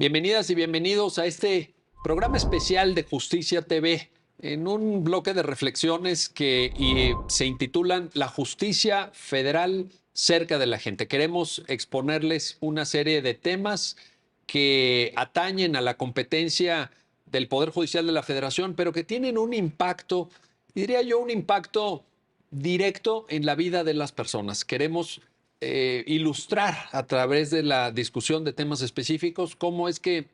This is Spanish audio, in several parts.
Bienvenidas y bienvenidos a este programa especial de Justicia TV, en un bloque de reflexiones que se intitulan La justicia federal cerca de la gente. Queremos exponerles una serie de temas que atañen a la competencia del Poder Judicial de la Federación, pero que tienen un impacto, diría yo, un impacto directo en la vida de las personas. Queremos ilustrar a través de la discusión de temas específicos cómo es que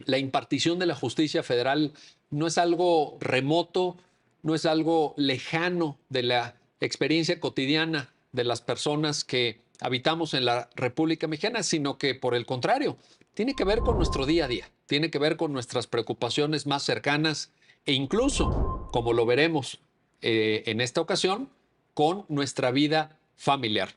la impartición de la justicia federal no es algo remoto, no es algo lejano de la experiencia cotidiana de las personas que habitamos en la República Mexicana, sino que por el contrario, tiene que ver con nuestro día a día, tiene que ver con nuestras preocupaciones más cercanas e incluso, como lo veremos en esta ocasión, con nuestra vida familiar.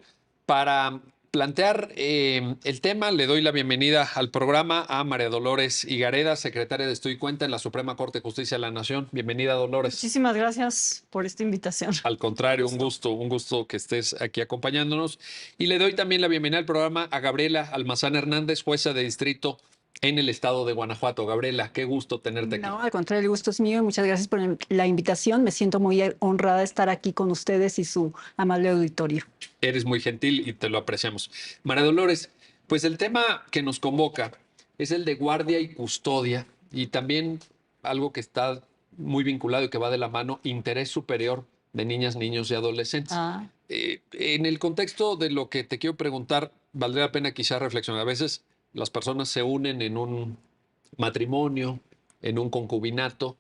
Para plantear el tema, le doy la bienvenida al programa a María Dolores Higareda, secretaria de Estudio y Cuenta en la Suprema Corte de Justicia de la Nación. Bienvenida, Dolores. Muchísimas gracias por esta invitación. Al contrario, un gusto que estés aquí acompañándonos. Y le doy también la bienvenida al programa a Gabriela Almazán Hernández, jueza de distrito en el estado de Guanajuato. Gabriela, qué gusto tenerte aquí. No, al contrario, el gusto es mío y muchas gracias por la invitación. Me siento muy honrada de estar aquí con ustedes y su amable auditorio. Eres muy gentil y te lo apreciamos. María Dolores, pues el tema que nos convoca es el de guardia y custodia y también algo que está muy vinculado y que va de la mano, interés superior de niñas, niños y adolescentes. En el contexto de lo que te quiero preguntar, valdría la pena quizá reflexionar. A veces las personas se unen en un matrimonio, en un concubinato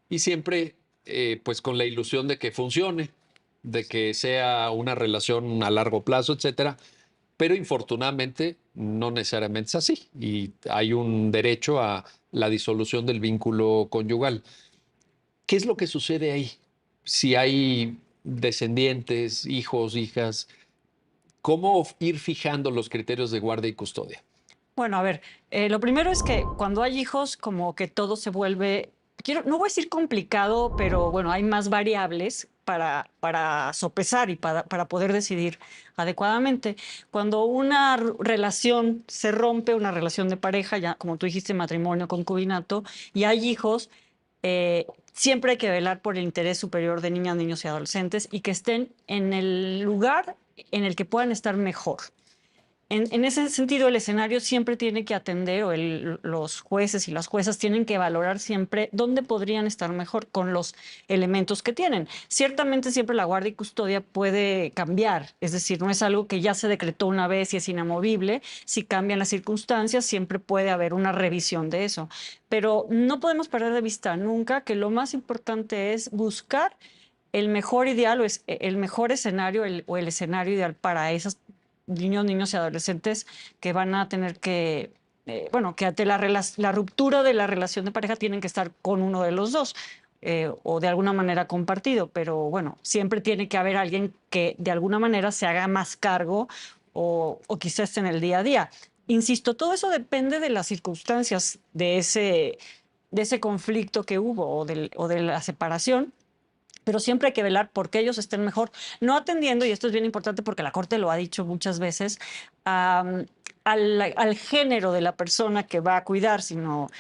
y siempre pues con la ilusión de que funcione, de que sea una relación a largo plazo, etcétera. Pero infortunadamente no necesariamente es así y hay un derecho a la disolución del vínculo conyugal. ¿Qué es lo que sucede ahí? Si hay descendientes, hijos, hijas, ¿cómo ir fijando los criterios de guardia y custodia? Bueno, a ver, lo primero es que cuando hay hijos, como que todo se vuelve, no voy a decir complicado, pero bueno, hay más variables para sopesar y para poder decidir adecuadamente. Cuando una relación se rompe, una relación de pareja, ya como tú dijiste, matrimonio, concubinato, y hay hijos, siempre hay que velar por el interés superior de niñas, niños y adolescentes y que estén en el lugar en el que puedan estar mejor. En ese sentido, el escenario siempre tiene que atender, o los jueces y las juezas tienen que valorar siempre dónde podrían estar mejor con los elementos que tienen. Ciertamente siempre la guardia y custodia puede cambiar, es decir, no es algo que ya se decretó una vez y es inamovible. Si cambian las circunstancias, siempre puede haber una revisión de eso. Pero no podemos perder de vista nunca que lo más importante es buscar el mejor ideal o el mejor escenario o el escenario ideal para esas niños y adolescentes que van a tener que, bueno, que ante la ruptura de la relación de pareja tienen que estar con uno de los dos. O de alguna manera compartido, pero bueno, siempre tiene que haber alguien que de alguna manera se haga más cargo o quizás en el día a día. Insisto, todo eso depende de las circunstancias de ese conflicto que hubo o de la separación, pero siempre hay que velar porque ellos estén mejor, no atendiendo, y esto es bien importante porque la Corte lo ha dicho muchas veces, al género de la persona que va a cuidar, sino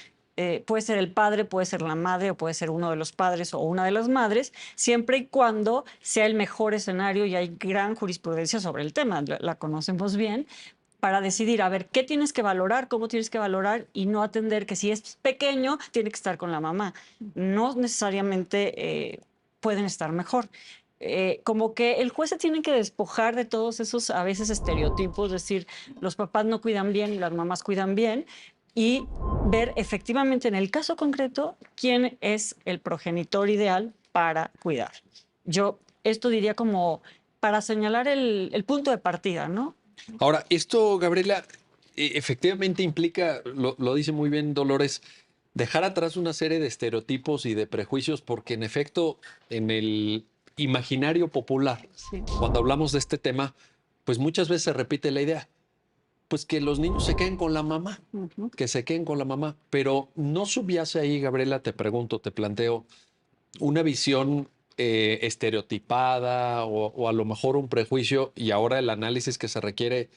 puede ser el padre, puede ser la madre, o puede ser uno de los padres o una de las madres, siempre y cuando sea el mejor escenario, y hay gran jurisprudencia sobre el tema, la conocemos bien, para decidir, a ver, qué tienes que valorar, cómo tienes que valorar, y no atender que si es pequeño, tiene que estar con la mamá. No necesariamente pueden estar mejor. Como que el juez se tiene que despojar de todos esos a veces estereotipos, es decir, los papás no cuidan bien y las mamás cuidan bien, y ver efectivamente en el caso concreto quién es el progenitor ideal para cuidar. Yo esto diría como para señalar el punto de partida, ¿no? Ahora, esto, Gabriela, efectivamente implica, lo dice muy bien Dolores, dejar atrás una serie de estereotipos y de prejuicios, porque en efecto, en el imaginario popular, Sí. cuando hablamos de este tema, pues muchas veces se repite la idea, pues que los niños se queden con la mamá, que se queden con la mamá, pero no subyace ahí, Gabriela, te pregunto, te planteo, una visión estereotipada o a lo mejor un prejuicio y ahora el análisis que se requiere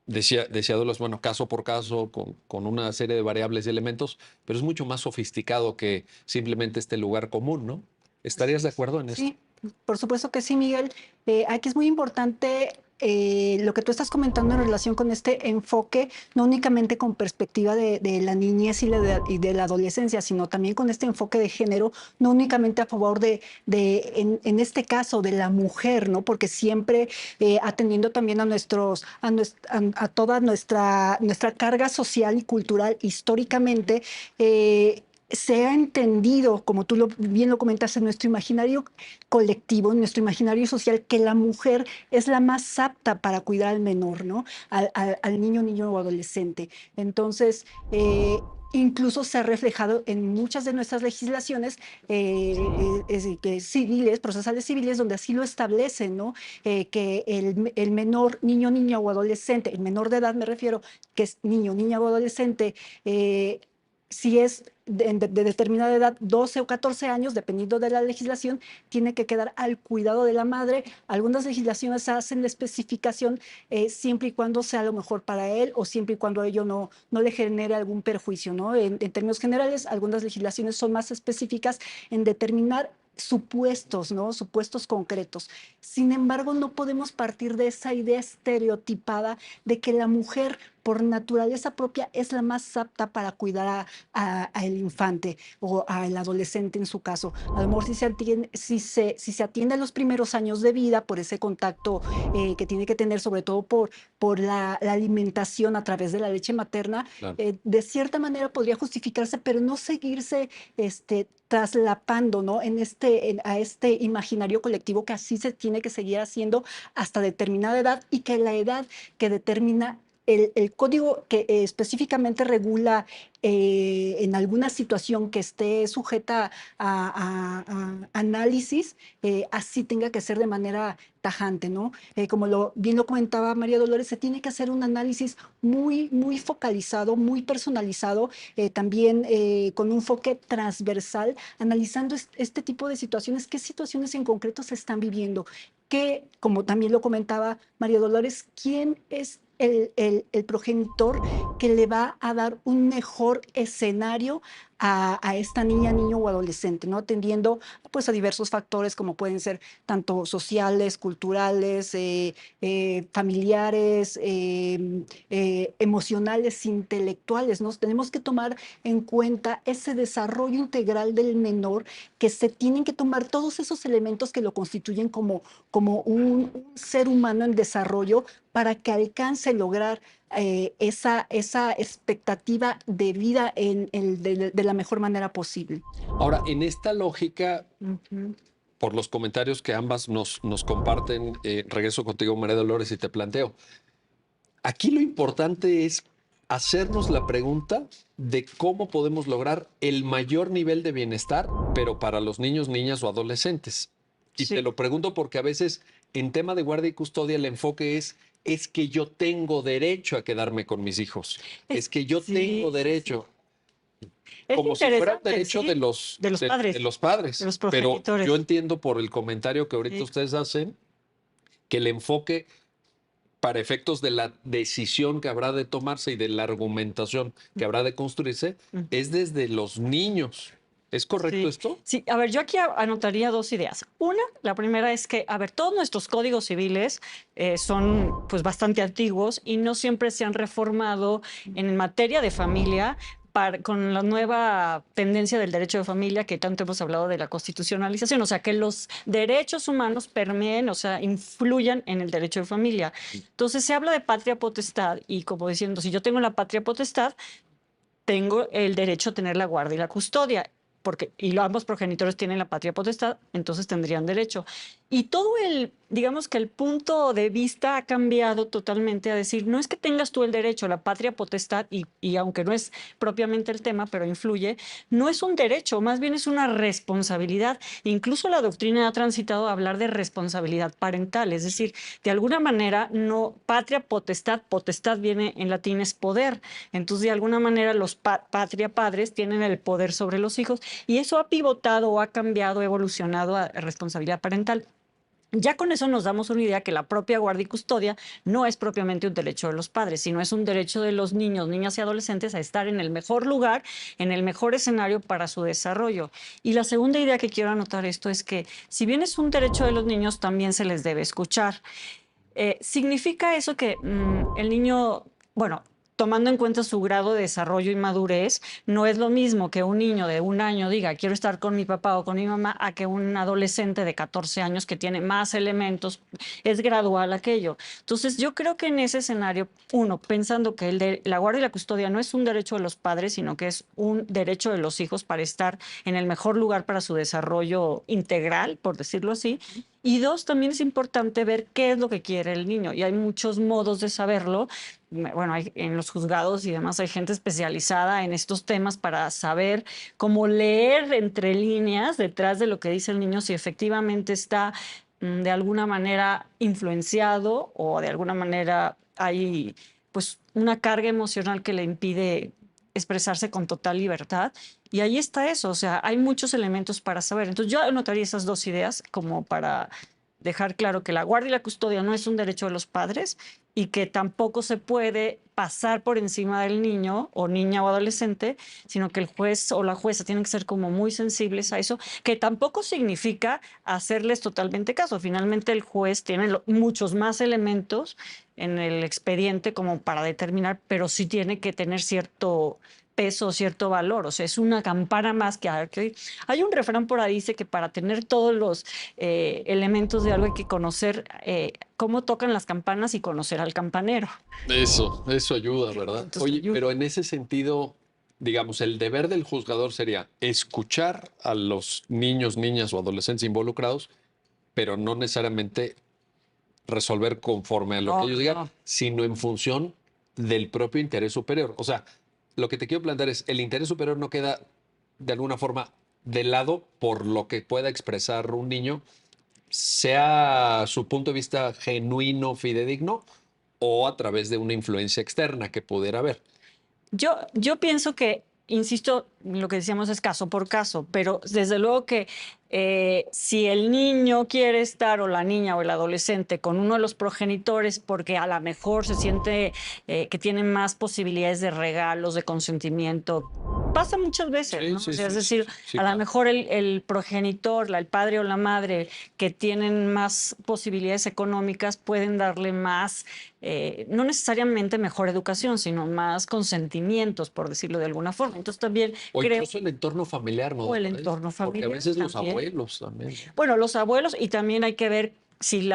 decía Dolores, bueno, caso por caso, con una serie de variables y elementos, pero es mucho más sofisticado que simplemente este lugar común, ¿no? ¿Estarías de acuerdo en esto? Sí, por supuesto que sí, Miguel. Aquí es muy importante lo que tú estás comentando en relación con este enfoque, no únicamente con perspectiva de la niñez y de la adolescencia, sino también con este enfoque de género, no únicamente a favor en este caso, de la mujer, ¿no? Porque siempre atendiendo también a a toda nuestra carga social y cultural históricamente, se ha entendido, como tú bien lo comentaste, en nuestro imaginario colectivo, en nuestro imaginario social, que la mujer es la más apta para cuidar al menor, ¿no? Al niño o adolescente. Entonces, incluso se ha reflejado en muchas de nuestras legislaciones civiles, procesales civiles, donde así lo establecen, ¿no? Que el menor, niña o adolescente, el menor de edad me refiero, que es niño, niña o adolescente, si es de determinada edad, 12 o 14 años, dependiendo de la legislación, tiene que quedar al cuidado de la madre. Algunas legislaciones hacen la especificación siempre y cuando sea lo mejor para él o siempre y cuando ello no le genere algún perjuicio, ¿no? En términos generales, algunas legislaciones son más específicas en determinar supuestos, ¿no? Supuestos concretos. Sin embargo, no podemos partir de esa idea estereotipada de que la mujer por naturaleza propia es la más apta para cuidar a el infante o al adolescente en su caso. A lo mejor si se atiende a los primeros años de vida por ese contacto que tiene que tener, sobre todo por la alimentación a través de la leche materna, Claro. de cierta manera podría justificarse, pero no seguirse traslapando, ¿no? A este imaginario colectivo que así se tiene que seguir haciendo hasta determinada edad y que la edad que determina el código que específicamente regula en alguna situación que esté sujeta a análisis, así tenga que ser de manera tajante, ¿no? Como bien lo comentaba María Dolores, se tiene que hacer un análisis muy focalizado, muy personalizado, también con un enfoque transversal, analizando este tipo de situaciones, qué situaciones en concreto se están viviendo, que, como también lo comentaba María Dolores, quién es el progenitor que le va a dar un mejor escenario a esta niña, niño o adolescente, ¿no? Atendiendo pues a diversos factores como pueden ser tanto sociales, culturales, familiares, emocionales, intelectuales, ¿no? Tenemos que tomar en cuenta ese desarrollo integral del menor, que se tienen que tomar todos esos elementos que lo constituyen como un ser humano en desarrollo para que alcance lograr esa expectativa de vida de la mejor manera posible. Ahora, en esta lógica, Ujú. por los comentarios que ambas nos comparten, regreso contigo, María Dolores, y te planteo. Aquí lo importante es hacernos la pregunta de cómo podemos lograr el mayor nivel de bienestar, pero para los niños, niñas o adolescentes. Y te Sí. lo pregunto porque a veces en tema de guardia y custodia el enfoque es que yo tengo derecho a quedarme con mis hijos. Es que yo tengo Sí, sí, sí. derecho, Es como si fuera un interesante, derecho sí, de los de padres, los de padres. los Pero yo progenitores. entiendo por el comentario que ahorita Sí. ustedes hacen que el enfoque para efectos de la decisión que habrá de tomarse y de la argumentación que habrá de construirse, Ujú. es desde los niños. ¿Es correcto Sí, esto? sí, a ver, yo aquí anotaría dos ideas. Una, la primera es que, a ver, todos nuestros códigos civiles son pues bastante antiguos y no siempre se han reformado en materia de familia con la nueva tendencia del derecho de familia que tanto hemos hablado de la constitucionalización, o sea, que los derechos humanos permeen, o sea, influyan en el derecho de familia. Entonces se habla de patria potestad y como diciendo, si yo tengo la patria potestad, tengo el derecho a tener la guardia y la custodia, porque ambos progenitores tienen la patria potestad, entonces tendrían derecho. Y todo digamos que el punto de vista ha cambiado totalmente a decir, no es que tengas tú el derecho a la patria potestad, y aunque no es propiamente el tema, pero influye, no es un derecho, más bien es una responsabilidad. Incluso la doctrina ha transitado a hablar de responsabilidad parental, es decir, de alguna manera, no, patria potestad, potestad viene en latín es poder, entonces de alguna manera los patria padres tienen el poder sobre los hijos y eso ha pivotado o ha cambiado, evolucionado a responsabilidad parental. Ya con eso nos damos una idea que la propia guardia y custodia no es propiamente un derecho de los padres, sino es un derecho de los niños, niñas y adolescentes a estar en el mejor lugar, en el mejor escenario para su desarrollo. Y la segunda idea que quiero anotar esto es que si bien es un derecho de los niños, también se les debe escuchar. ¿Significa eso que el niño, bueno, tomando en cuenta su grado de desarrollo y madurez, no es lo mismo que un niño de 1 año diga quiero estar con mi papá o con mi mamá a que un adolescente de 14 años que tiene más elementos, es gradual aquello? Entonces yo creo que en ese escenario, uno, pensando que la guardia y la custodia no es un derecho de los padres, sino que es un derecho de los hijos para estar en el mejor lugar para su desarrollo integral, por decirlo así. Y dos, también es importante ver qué es lo que quiere el niño. Y hay muchos modos de saberlo. Bueno, en los juzgados y demás hay gente especializada en estos temas para saber cómo leer entre líneas detrás de lo que dice el niño, si efectivamente está de alguna manera influenciado o de alguna manera hay pues una carga emocional que le impide expresarse con total libertad. Y ahí está eso, o sea, hay muchos elementos para saber. Entonces yo anotaría esas dos ideas como para dejar claro que la guardia y la custodia no es un derecho de los padres y que tampoco se puede pasar por encima del niño o niña o adolescente, sino que el juez o la jueza tienen que ser como muy sensibles a eso, que tampoco significa hacerles totalmente caso. Finalmente el juez tiene muchos más elementos en el expediente como para determinar, pero sí tiene que tener cierto peso, cierto valor, o sea, es una campana más que hay que oír. Hay un refrán por ahí, dice que para tener todos los elementos de algo hay que conocer cómo tocan las campanas y conocer al campanero. Eso ayuda, ¿verdad? Entonces, Oye, pero en ese sentido, digamos, el deber del juzgador sería escuchar a los niños, niñas o adolescentes involucrados, pero no necesariamente resolver conforme a lo que no, ellos digan, no. sino en función del propio interés superior. O sea, lo que te quiero plantear es, el interés superior no queda de alguna forma de lado por lo que pueda expresar un niño, sea su punto de vista genuino, fidedigno, o a través de una influencia externa que pudiera haber. Yo pienso que, insisto, lo que decíamos es caso por caso, pero desde luego que si el niño quiere estar o la niña o el adolescente con uno de los progenitores porque a lo mejor se siente que tiene más posibilidades de regalos, de consentimiento, pasa muchas veces, Sí, ¿no? O sí, sea, es sí, sí, decir, sí, a lo claro. mejor el progenitor, el padre o la madre que tienen más posibilidades económicas pueden darle más, no necesariamente mejor educación, sino más consentimientos, por decirlo de alguna forma. Entonces también O creo, incluso el entorno familiar, o ¿no? el entorno Porque a familiar veces los también. abuelos también. Bueno, los abuelos, y también hay que ver si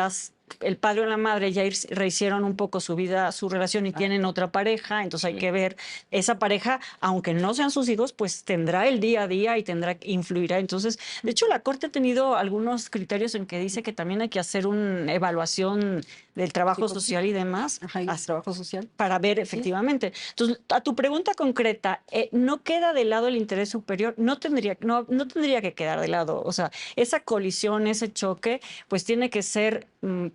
el padre o la madre ya rehicieron un poco su vida, su relación y tienen otra pareja, entonces hay Sí. que ver esa pareja, aunque no sean sus hijos, pues tendrá el día a día y influirá. Entonces, de hecho, la Corte ha tenido algunos criterios en que dice que también hay que hacer una evaluación del trabajo social y demás. Ajá, y el trabajo social. Para ver Sí. efectivamente. Entonces, a tu pregunta concreta, ¿no queda de lado el interés superior? No tendría que quedar de lado. O sea, esa colisión, ese choque, pues tiene que ser,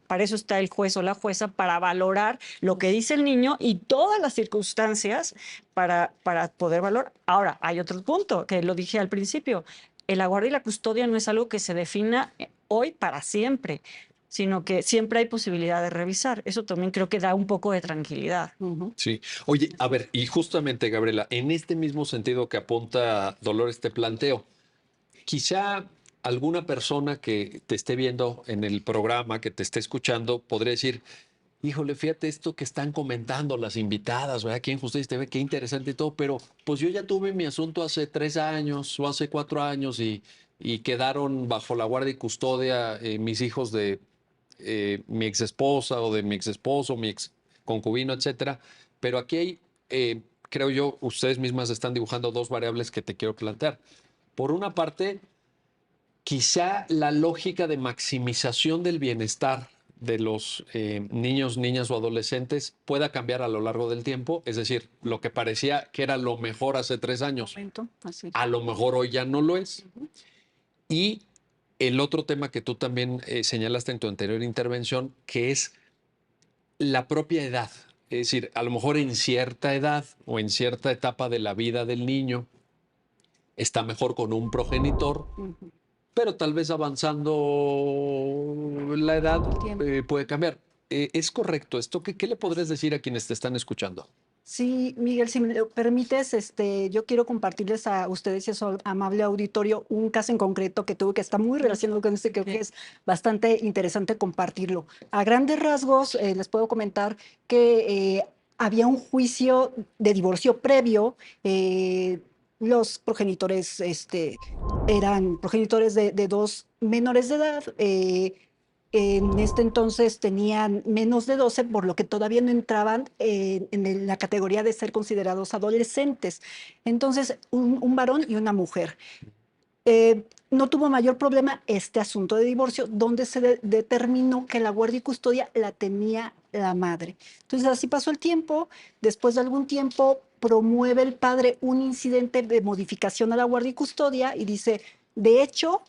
para eso está el juez o la jueza, para valorar lo que dice el niño y todas las circunstancias para poder valorar. Ahora, hay otro punto, que lo dije al principio. El guardia y la custodia no es algo que se defina hoy para siempre, sino que siempre hay posibilidad de revisar. Eso también creo que da un poco de tranquilidad. Ujú. Sí. Oye, a ver, y justamente, Gabriela, en este mismo sentido que apunta Dolores, te planteo, quizá alguna persona que te esté viendo en el programa, que te esté escuchando, podría decir, híjole, fíjate esto que están comentando las invitadas, ¿verdad? Aquí en Justicia TV, qué interesante y todo, pero pues yo ya tuve mi asunto hace 3 años o hace 4 años y quedaron bajo la guardia y custodia mis hijos de mi ex esposa o de mi ex esposo, mi ex concubino, etcétera. Pero aquí hay, creo yo, ustedes mismas están dibujando dos variables que te quiero plantear. Por una parte, quizá la lógica de maximización del bienestar de los niños, niñas o adolescentes pueda cambiar a lo largo del tiempo. Es decir, lo que parecía que era lo mejor hace 3 años, Momento, así. a lo mejor hoy ya no lo es. Y el otro tema que tú también señalaste en tu anterior intervención, que es la propia edad. Es decir, a lo mejor en cierta edad o en cierta etapa de la vida del niño está mejor con un progenitor, Ujú. pero tal vez avanzando la edad tiempo. puede cambiar. ¿Es correcto esto? ¿Qué le podrías decir a quienes te están escuchando? Sí, Miguel, si me lo permites, yo quiero compartirles a ustedes y a su amable auditorio un caso en concreto que tuve que está muy relacionado con este, creo que es bastante interesante compartirlo. A grandes rasgos, les puedo comentar que había un juicio de divorcio previo. Los progenitores eran progenitores de dos menores de edad. En este entonces tenían menos de 12, por lo que todavía no entraban la categoría de ser considerados adolescentes. Entonces, un varón y una mujer. No tuvo mayor problema este asunto de divorcio, donde se determinó que la guardia y custodia la tenía la madre. Entonces, así pasó el tiempo. Después de algún tiempo, promueve el padre un incidente de modificación a la guardia y custodia y dice, de hecho,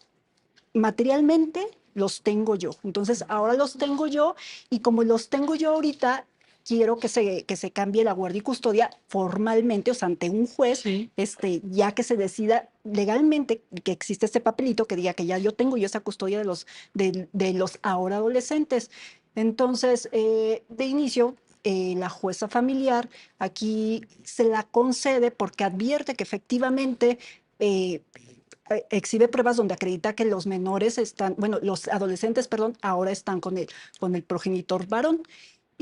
materialmente los tengo yo. Entonces, ahora los tengo yo y como los tengo yo ahorita, quiero que se cambie la guardia y custodia formalmente, o sea, ante un juez, Sí. ya que se decida legalmente que existe este papelito que diga que ya yo tengo yo esa custodia de los ahora adolescentes. Entonces, de inicio, la jueza familiar aquí se la concede porque advierte que efectivamente eh, exhibe pruebas donde acredita que los menores están, bueno, los adolescentes, perdón, ahora están con el progenitor varón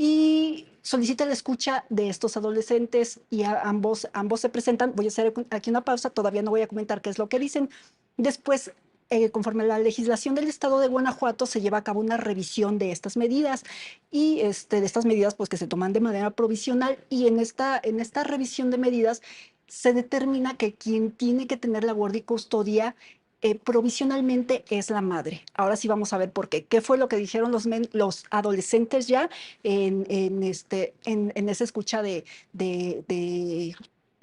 y solicita la escucha de estos adolescentes y ambos se presentan. Voy a hacer aquí una pausa, todavía no voy a comentar qué es lo que dicen. Después, conforme a la legislación del estado de Guanajuato, se lleva a cabo una revisión de estas medidas y de estas medidas pues que se toman de manera provisional y en esta revisión de medidas se determina que quien tiene que tener la guardia y custodia provisionalmente es la madre. Ahora sí vamos a ver por qué. ¿Qué fue lo que dijeron los adolescentes ya en esa escucha de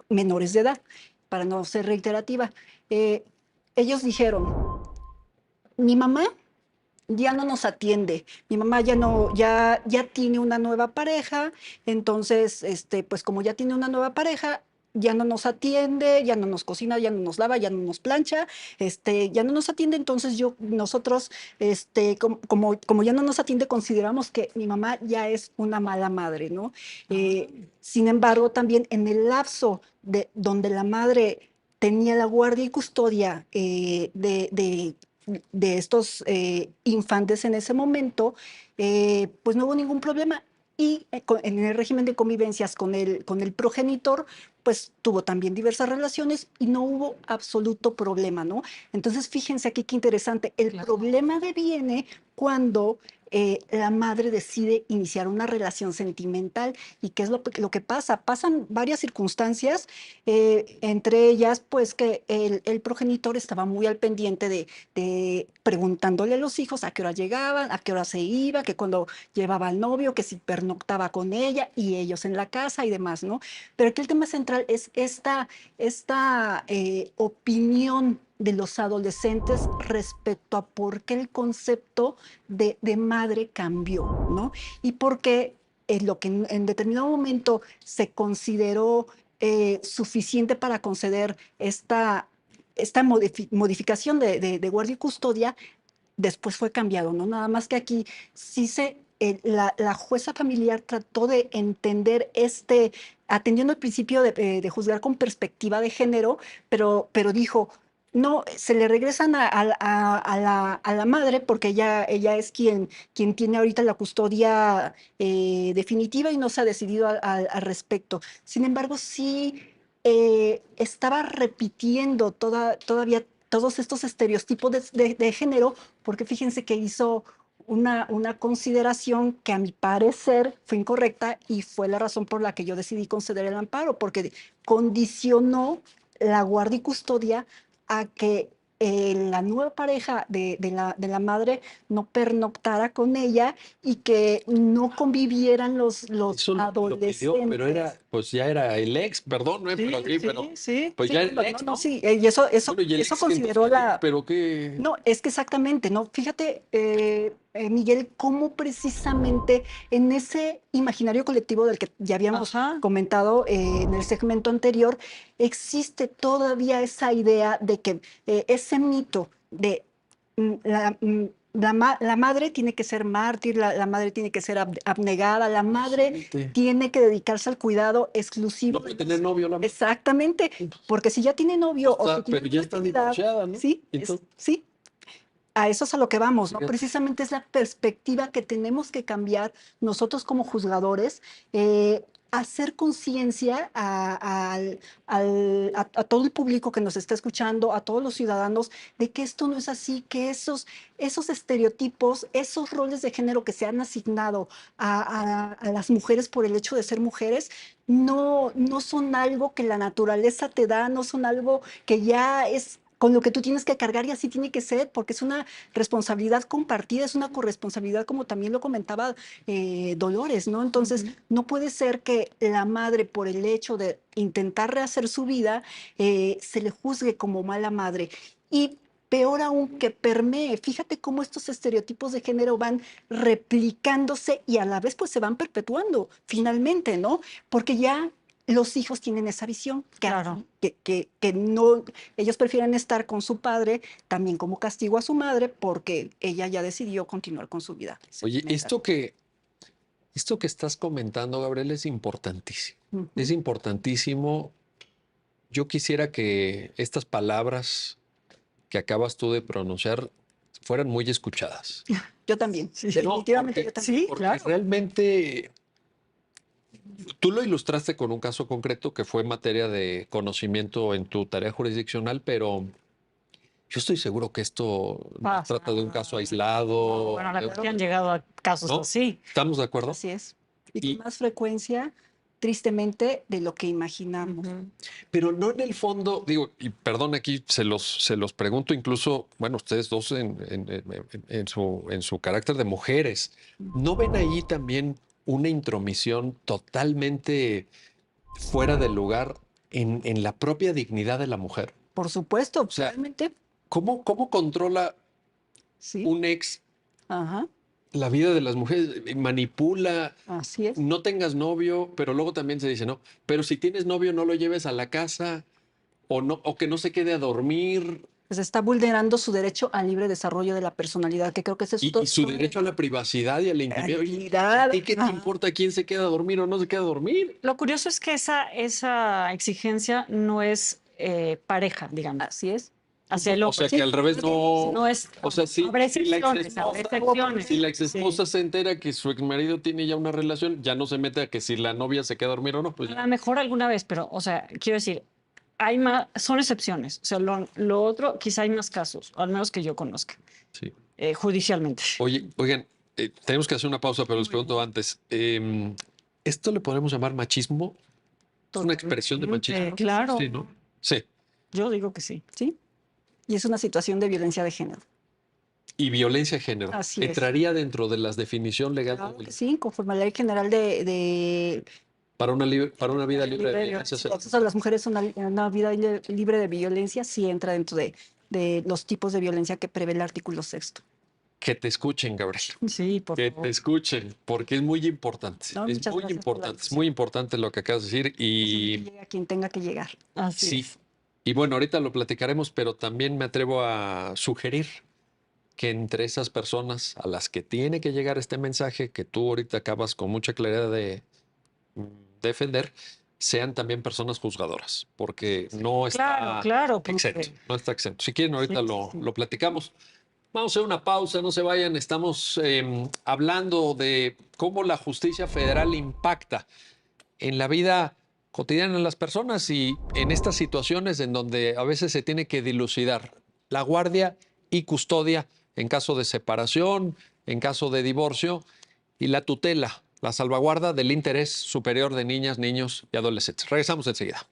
menores de edad? Para no ser reiterativa. Eh, Ellos dijeron, mi mamá ya no nos atiende, mi mamá ya tiene una nueva pareja, entonces, pues como ya tiene una nueva pareja, ya no nos atiende, ya no nos cocina, ya no nos lava, ya no nos plancha, ya no nos atiende, entonces nosotros, como ya no nos atiende, consideramos que mi mamá ya es una mala madre, ¿no? Sin embargo, también en el lapso donde la madre tenía la guardia y custodia de estos infantes en ese momento, pues no hubo ningún problema. Y en el régimen de convivencias con el progenitor, pues tuvo también diversas relaciones y no hubo absoluto problema, ¿no? Entonces, fíjense aquí qué interesante. El Claro. problema deviene cuando la madre decide iniciar una relación sentimental. ¿Y qué es lo que pasa? Pasan varias circunstancias, entre ellas, pues que el progenitor estaba muy al pendiente de preguntándole a los hijos a qué hora llegaban, a qué hora se iba, que cuando llevaba al novio, que si pernoctaba con ella y ellos en la casa y demás, ¿no? Pero aquí el tema central es esta opinión de los adolescentes respecto a por qué el concepto de madre cambió, ¿no? Y por qué lo que en determinado momento se consideró suficiente para conceder esta modificación de guardia y custodia, después fue cambiado, ¿no? Nada más que aquí sí la jueza familiar trató de entender atendiendo el principio de juzgar con perspectiva de género, pero dijo, no, se le regresan a la madre porque ella es quien tiene ahorita la custodia definitiva y no se ha decidido al respecto. Sin embargo, sí estaba repitiendo todavía todos estos estereotipos de género, porque fíjense que hizo una consideración que a mi parecer fue incorrecta y fue la razón por la que yo decidí conceder el amparo, porque condicionó la guardia y custodia a que la nueva pareja de la madre no pernoctara con ella y que no convivieran los Eso lo pidió, pero adolescentes. pues ya era el ex, perdón, ¿no? Pero Sí, aquí, sí, sí, pues sí, ya era el no, no, ex, no, ¿no? sí, y eso, Bueno, y el eso ex entonces, consideró pero qué, no, es que exactamente, ¿no? Fíjate, Miguel, cómo precisamente en ese imaginario colectivo del que ya habíamos Ajá. comentado en el segmento anterior, existe todavía esa idea de que ese mito de la madre tiene que ser mártir, la madre tiene que ser abnegada, la madre Exactamente. tiene que dedicarse al cuidado No exclusivo puede de tener novio la mujer. Exactamente, porque si ya tiene novio o si tiene Pero ya una está actividad, divorciada, ¿no? sí, Entonces, sí, a eso es a lo que vamos, ¿no? fíjate. Precisamente es la perspectiva que tenemos que cambiar nosotros como juzgadores, hacer conciencia a todo el público que nos está escuchando, a todos los ciudadanos, de que esto no es así, que esos estereotipos, esos roles de género que se han asignado a las mujeres por el hecho de ser mujeres, no son algo que la naturaleza te da, no son algo que ya es con lo que tú tienes que cargar y así tiene que ser, porque es una responsabilidad compartida, es una corresponsabilidad, como también lo comentaba Dolores, ¿no? Entonces, no puede ser que la madre, por el hecho de intentar rehacer su vida, se le juzgue como mala madre. Y peor aún, que permee. Fíjate cómo estos estereotipos de género van replicándose y a la vez pues se van perpetuando finalmente, ¿no? Porque ya los hijos tienen esa visión, Claro. que no, ellos prefieren estar con su padre también como castigo a su madre porque ella ya decidió continuar con su vida Oye, sentimental. esto que estás comentando, Gabriel, es importantísimo. Ujú. Es importantísimo. Yo quisiera que estas palabras que acabas tú de pronunciar fueran muy escuchadas. Yo también, Sí. No, definitivamente yo también. Sí, porque claro. realmente tú lo ilustraste con un caso concreto que fue materia de conocimiento en tu tarea jurisdiccional, pero yo estoy seguro que esto no se Pasa. trata de un caso No, aislado, bueno, la verdad que han llegado a casos ¿no? así. ¿Estamos de acuerdo? Así es. Y con Y, más frecuencia, tristemente, de lo que imaginamos. Ujú. pero no en el fondo, digo, y perdón, aquí se los pregunto incluso, bueno, ustedes dos en su carácter de mujeres, ¿no ven ahí también una intromisión totalmente fuera del lugar en la propia dignidad de la mujer? Por supuesto, O sea, realmente, ¿cómo controla sí. un ex Ajá, la vida de las mujeres? Manipula, así es. no tengas novio, pero luego también se dice, no, pero si tienes novio no lo lleves a la casa o no, o que no se quede a dormir Pues está vulnerando su derecho al libre desarrollo de la personalidad, que creo que ese es y su derecho a la privacidad y a la intimidad. Oye, ¿a actividad. ti qué te Ajá. importa quién se queda a dormir o no se queda a dormir? Lo curioso es que esa exigencia no es pareja, digamos, Así es. hacia el O hombre. sea que al revés no. No es, O sea, habrá si la excepciones, habrá exesposa, si la excepciones. exesposa Sí. se entera que su exmarido tiene ya una relación, ya no se mete a que si la novia se queda a dormir o no, pues A ya. lo mejor alguna vez, pero, o sea, quiero decir, hay más, son excepciones. O sea, lo otro, quizá hay más casos, al menos que yo conozca, Sí. judicialmente. Oye, oigan, tenemos que hacer una pausa, pero les pregunto antes. ¿Esto le podemos llamar machismo? ¿Es una expresión de machismo? Claro, Sí, ¿no? Sí. yo digo que sí. ¿Sí? Y es una situación de violencia de género. Y violencia de género. Así es. ¿Entraría dentro de la definición legal Claro que sí, conforme a la Ley General para una vida libre de violencia? el acceso a las mujeres a una vida libre de violencia, sí entra dentro de los tipos de violencia que prevé el artículo 6º. Que te escuchen, Gabriel. Sí, por Que favor. te escuchen, porque es muy importante. No, Es muchas muy gracias por la importante, es difusión. muy importante lo que acabas de decir. Que Y llegue a quien tenga que llegar. Así sí, es. y bueno, ahorita lo platicaremos, pero también me atrevo a sugerir que entre esas personas a las que tiene que llegar este mensaje, que tú ahorita acabas con mucha claridad de defender, sean también personas juzgadoras, porque no Claro, está claro, exento, porque no está exento. Si quieren, ahorita sí, lo, sí. lo platicamos. Vamos a hacer una pausa, no se vayan. Estamos hablando de cómo la justicia federal impacta en la vida cotidiana de las personas y en estas situaciones en donde a veces se tiene que dilucidar la guardia y custodia en caso de separación, en caso de divorcio y la tutela, la salvaguarda del interés superior de niñas, niños y adolescentes. Regresamos enseguida.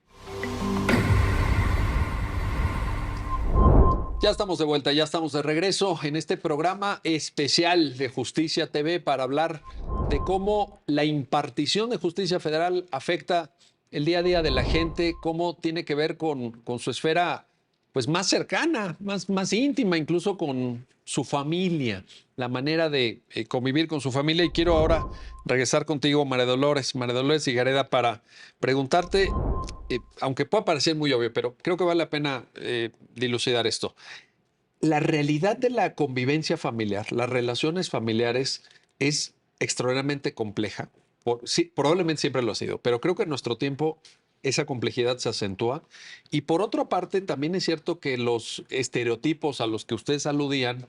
Ya estamos de vuelta, ya estamos de regreso en este programa especial de Justicia TV para hablar de cómo la impartición de justicia federal afecta el día a día de la gente, cómo tiene que ver con su esfera pues, más cercana, más íntima, incluso con su familia, la manera de convivir con su familia. Y quiero ahora regresar contigo, María Dolores Higareda, para preguntarte, aunque pueda parecer muy obvio, pero creo que vale la pena dilucidar esto. la realidad de la convivencia familiar, las relaciones familiares es extraordinariamente compleja. Sí, probablemente siempre lo ha sido, pero creo que en nuestro tiempo esa complejidad se acentúa. Y por otra parte, también es cierto que los estereotipos a los que ustedes aludían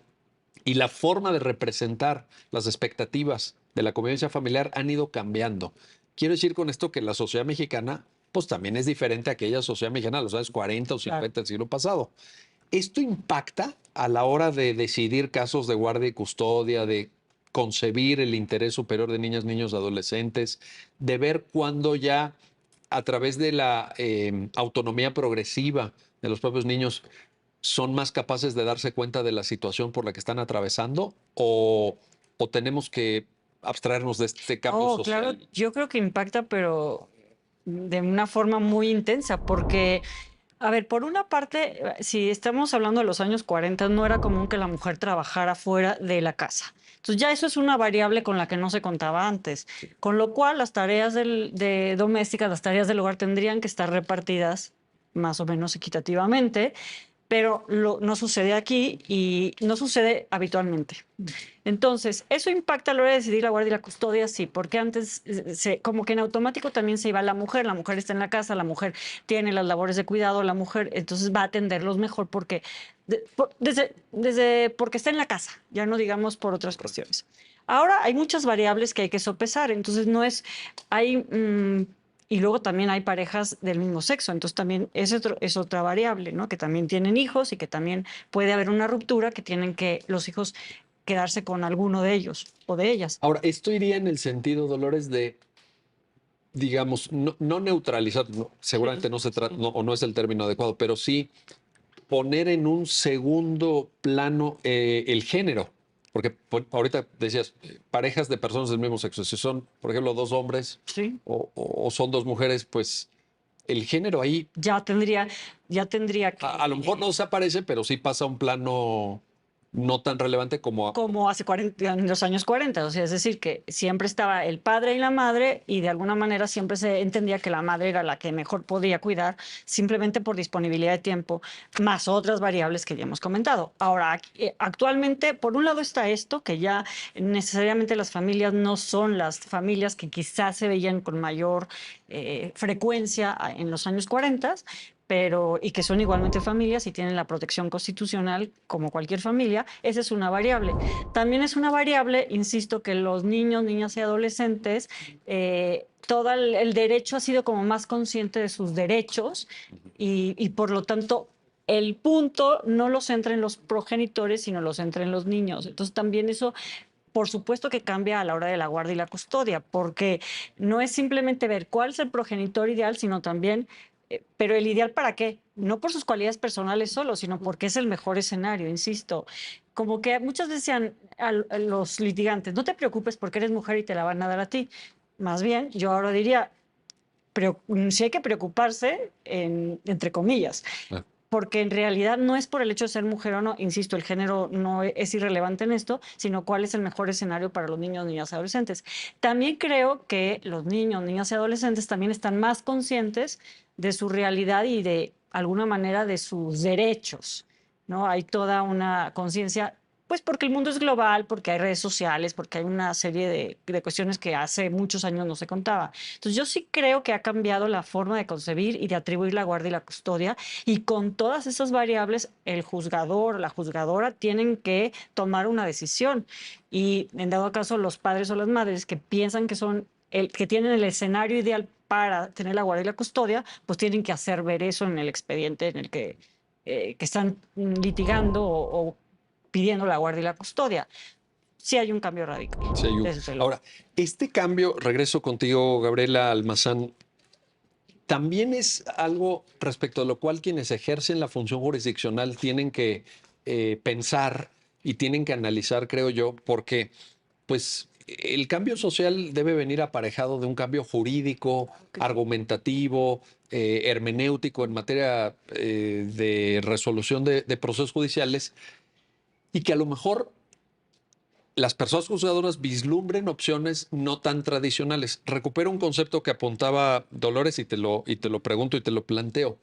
y la forma de representar las expectativas de la convivencia familiar han ido cambiando. Quiero decir con esto que la sociedad mexicana, pues también es diferente a aquella sociedad mexicana de los años 40 o 50 del siglo pasado. ¿Esto impacta a la hora de decidir casos de guardia y custodia, de concebir el interés superior de niñas, niños, adolescentes, de ver cuándo ya a través de la autonomía progresiva de los propios niños son más capaces de darse cuenta de la situación por la que están atravesando o tenemos que abstraernos de este cambio Oh, social? claro, yo creo que impacta, pero de una forma muy intensa, porque, a ver, por una parte, si estamos hablando de los años 40, no era común que la mujer trabajara fuera de la casa. Entonces ya eso es una variable con la que no se contaba antes, con lo cual las tareas de domésticas, las tareas del hogar tendrían que estar repartidas más o menos equitativamente, pero no sucede aquí y no sucede habitualmente. Entonces, ¿eso impacta a la hora de decidir la guardia y la custodia? Sí, porque antes como que en automático también se iba la mujer está en la casa, la mujer tiene las labores de cuidado, la mujer entonces va a atenderlos mejor porque, porque está en la casa, ya no digamos por otras cuestiones. Ahora hay muchas variables que hay que sopesar, entonces no es, hay... y luego también hay parejas del mismo sexo, entonces también es otra variable, ¿no? Que también tienen hijos y que también puede haber una ruptura que tienen que los hijos quedarse con alguno de ellos o de ellas. Ahora, esto iría en el sentido, Dolores, de, digamos, no neutralizar, seguramente no se trata, o no es el término adecuado, pero sí poner en un segundo plano el género. Porque ahorita decías, parejas de personas del mismo sexo, si son, por ejemplo, dos hombres Sí. o son dos mujeres, pues el género ahí Ya tendría que, a lo mejor no desaparece, pero sí pasa a un plano no tan relevante como... como hace 40, en los años 40, o sea, es decir, que siempre estaba el padre y la madre y de alguna manera siempre se entendía que la madre era la que mejor podía cuidar simplemente por disponibilidad de tiempo, más otras variables que ya hemos comentado. Ahora, actualmente, por un lado está esto, que ya necesariamente las familias no son las familias que quizás se veían con mayor frecuencia en los años 40, y que son igualmente familias y tienen la protección constitucional como cualquier familia, esa es una variable. También es una variable, insisto, que los niños, niñas y adolescentes, todo el derecho ha sido como más consciente de sus derechos y por lo tanto el punto no lo centra en los progenitores, sino lo centra en los niños. Entonces también eso por supuesto que cambia a la hora de la guardia y la custodia, porque no es simplemente ver cuál es el progenitor ideal, sino también, pero el ideal para qué, no por sus cualidades personales solo, sino porque es el mejor escenario, insisto. Como que muchas veces decían a los litigantes, no te preocupes porque eres mujer y te la van a dar a ti. Más bien, yo ahora diría, pero sí hay que preocuparse, entre comillas, porque en realidad no es por el hecho de ser mujer o no, insisto, el género no es irrelevante en esto, sino cuál es el mejor escenario para los niños, niñas y adolescentes. También creo que los niños, niñas y adolescentes también están más conscientes de su realidad y de alguna manera de sus derechos, ¿no? Hay toda una conciencia, pues porque el mundo es global, porque hay redes sociales, porque hay una serie de cuestiones que hace muchos años no se contaba. Entonces yo sí creo que ha cambiado la forma de concebir y de atribuir la guardia y la custodia, y con todas esas variables el juzgador, la juzgadora tienen que tomar una decisión, y en dado caso los padres o las madres que piensan que que tienen el escenario ideal para tener la guardia y la custodia, pues tienen que hacer ver eso en el expediente en el que están litigando o pidiendo la guardia y la custodia. Sí hay un cambio radical. Sí, ahora, este cambio, regreso contigo, Gabriela Almazán, también es algo respecto a lo cual quienes ejercen la función jurisdiccional tienen que pensar y tienen que analizar, creo yo, porque pues el cambio social debe venir aparejado de un cambio jurídico, argumentativo, hermenéutico en materia de resolución de procesos judiciales, y que a lo mejor las personas juzgadoras vislumbren opciones no tan tradicionales. Recupero un concepto que apuntaba Dolores y te lo pregunto y te lo planteo.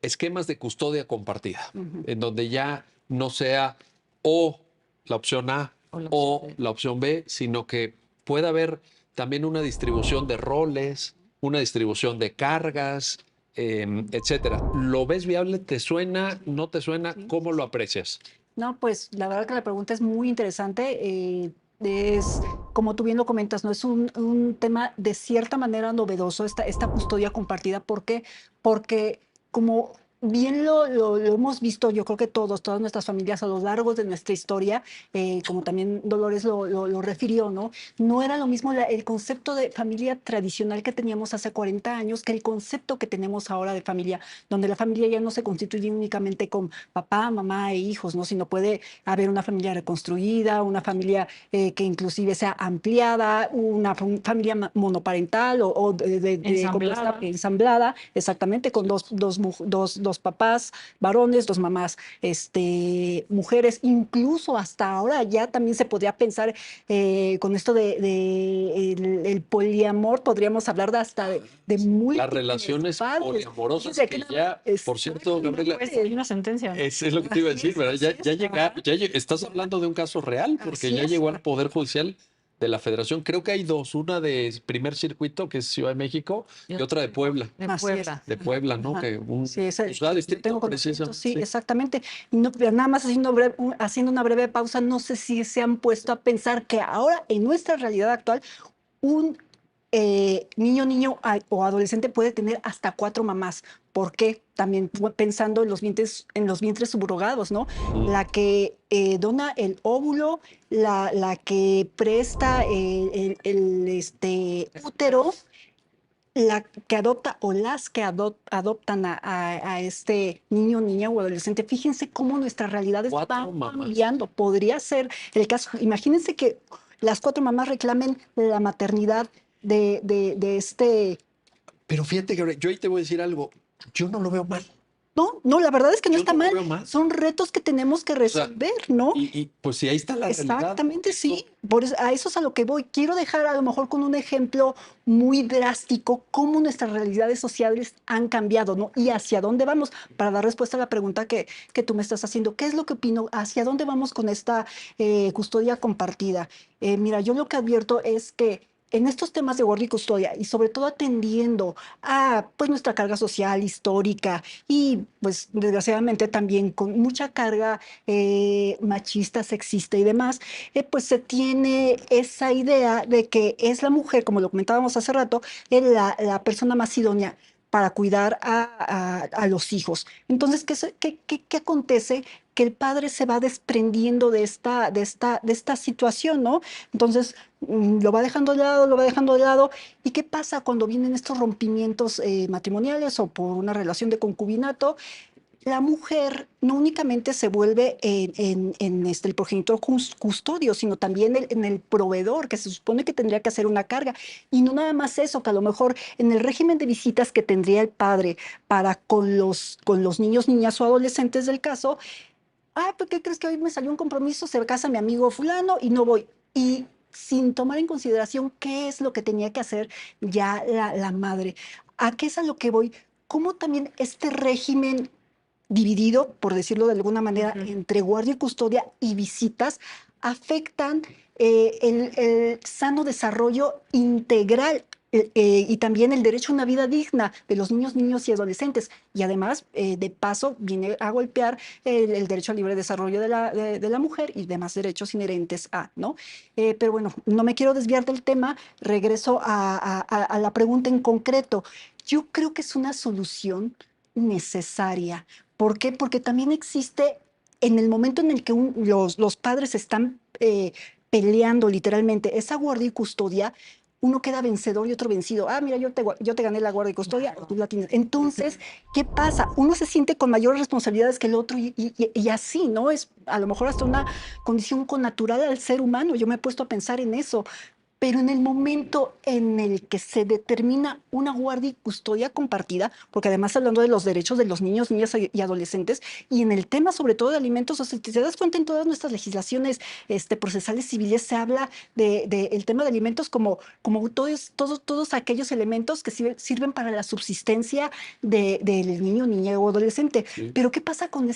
Esquemas de custodia compartida, en donde ya no sea o la opción A O la o opción B. la opción B, sino que pueda haber también una distribución de roles, una distribución de cargas, etcétera. ¿Lo ves viable? ¿Te suena? ¿No te suena? Sí. ¿Cómo lo aprecias? No, pues la verdad que la pregunta es muy interesante. Es, como tú bien lo comentas, ¿no? Es un tema de cierta manera novedoso, esta custodia compartida. ¿Por qué? Porque como bien lo hemos visto, yo creo que todas nuestras familias a lo largo de nuestra historia, como también Dolores lo refirió, ¿no? No era lo mismo el concepto de familia tradicional que teníamos hace 40 años que el concepto que tenemos ahora de familia, donde la familia ya no se constituye únicamente con papá, mamá e hijos, ¿no? Sino puede haber una familia reconstruida, una familia que inclusive sea ampliada, una familia monoparental o Ensamblada. ensamblada, exactamente, con dos papás varones, dos mamás mujeres, incluso hasta ahora ya también se podría pensar con esto el poliamor, podríamos hablar de hasta de Las múltiples relaciones padres. poliamorosas Fíjense, que aquí ya, por cierto, Gabriela, Pues hay una sentencia, ¿no? es lo que te iba a Así decir, es, ¿verdad? así es. Estás hablando de un caso real, porque Así ya es. llegó al Poder Judicial de la Federación. Creo que hay dos, una de primer circuito, que es Ciudad de México, Yo- y otra de Puebla. De Así es. Puebla. De Puebla, ¿no? Ajá. Que un Sí, juzgado yo distrito, tengo conocimiento, sí, sí. exactamente. Y no, pero nada más haciendo una breve pausa, no sé si se han puesto a pensar que ahora en nuestra realidad actual un niño o adolescente puede tener hasta 4 mamás. ¿Por qué? También pensando en los vientres subrogados, ¿no? Mm. La que dona el óvulo, la que presta el útero, la que adopta o las que adoptan a este niño, niña o adolescente. Fíjense cómo nuestras realidades Cuatro van mamás. cambiando. Podría ser el caso. Imagínense que las 4 mamás reclamen la maternidad de este. Pero fíjate, Gabriela, yo ahí te voy a decir algo. Yo no lo veo mal. No, la verdad es que no Yo está no lo mal. veo mal. Son retos que tenemos que O sea, resolver, ¿no? pues sí, ahí está la realidad. Exactamente, sí. A eso es a lo que voy. Quiero dejar a lo mejor con un ejemplo muy drástico cómo nuestras realidades sociales han cambiado, ¿no? Y hacia dónde vamos, para dar respuesta a la pregunta que tú me estás haciendo. ¿Qué es lo que opino? ¿Hacia dónde vamos con esta custodia compartida? Mira, yo lo que advierto es que en estos temas de guardia y custodia, y sobre todo atendiendo a pues, nuestra carga social, histórica, y pues desgraciadamente también con mucha carga machista, sexista y demás, pues se tiene esa idea de que es la mujer, como lo comentábamos hace rato, es la persona más idónea para cuidar a los hijos. Entonces, ¿qué acontece? Que el padre se va desprendiendo de esta situación, ¿no? Entonces, lo va dejando de lado, lo va dejando de lado. ¿Y qué pasa cuando vienen estos rompimientos matrimoniales o por una relación de concubinato? La mujer no únicamente se vuelve el progenitor custodio, sino también en el proveedor, que se supone que tendría que hacer una carga. Y no nada más eso, que a lo mejor en el régimen de visitas que tendría el padre para con los niños, niñas o adolescentes del caso, ¿por qué crees que hoy me salió un compromiso? Se casa mi amigo fulano y no voy. Y sin tomar en consideración qué es lo que tenía que hacer ya la madre. ¿A qué es a lo que voy? ¿Cómo también este régimen dividido, por decirlo de alguna manera, Ujú. entre guardia y custodia y visitas, afectan el sano desarrollo integral y también el derecho a una vida digna de los niños, niños y adolescentes? Y además, de paso, viene a golpear el derecho al libre desarrollo de la mujer y demás derechos inherentes a, ¿no? Pero bueno, no me quiero desviar del tema, regreso a la pregunta en concreto. Yo creo que es una solución necesaria. ¿Por qué? Porque también existe en el momento en el que los padres están peleando literalmente esa guardia y custodia, uno queda vencedor y otro vencido. Mira, yo te gané la guardia y custodia, Claro. tú la tienes. Entonces, ¿qué pasa? Uno se siente con mayores responsabilidades que el otro y así, ¿no? Es a lo mejor hasta una condición connatural al ser humano. Yo me he puesto a pensar en eso. pero en el momento en el que se determina una guardia y custodia compartida, porque además hablando de los derechos de los niños, niñas y adolescentes, y en el tema sobre todo de alimentos, o sea, si te das cuenta en todas nuestras legislaciones procesales civiles se habla el tema de alimentos como todos aquellos elementos que sirven para la subsistencia del niño, niña o adolescente. Sí. Pero ¿qué pasa con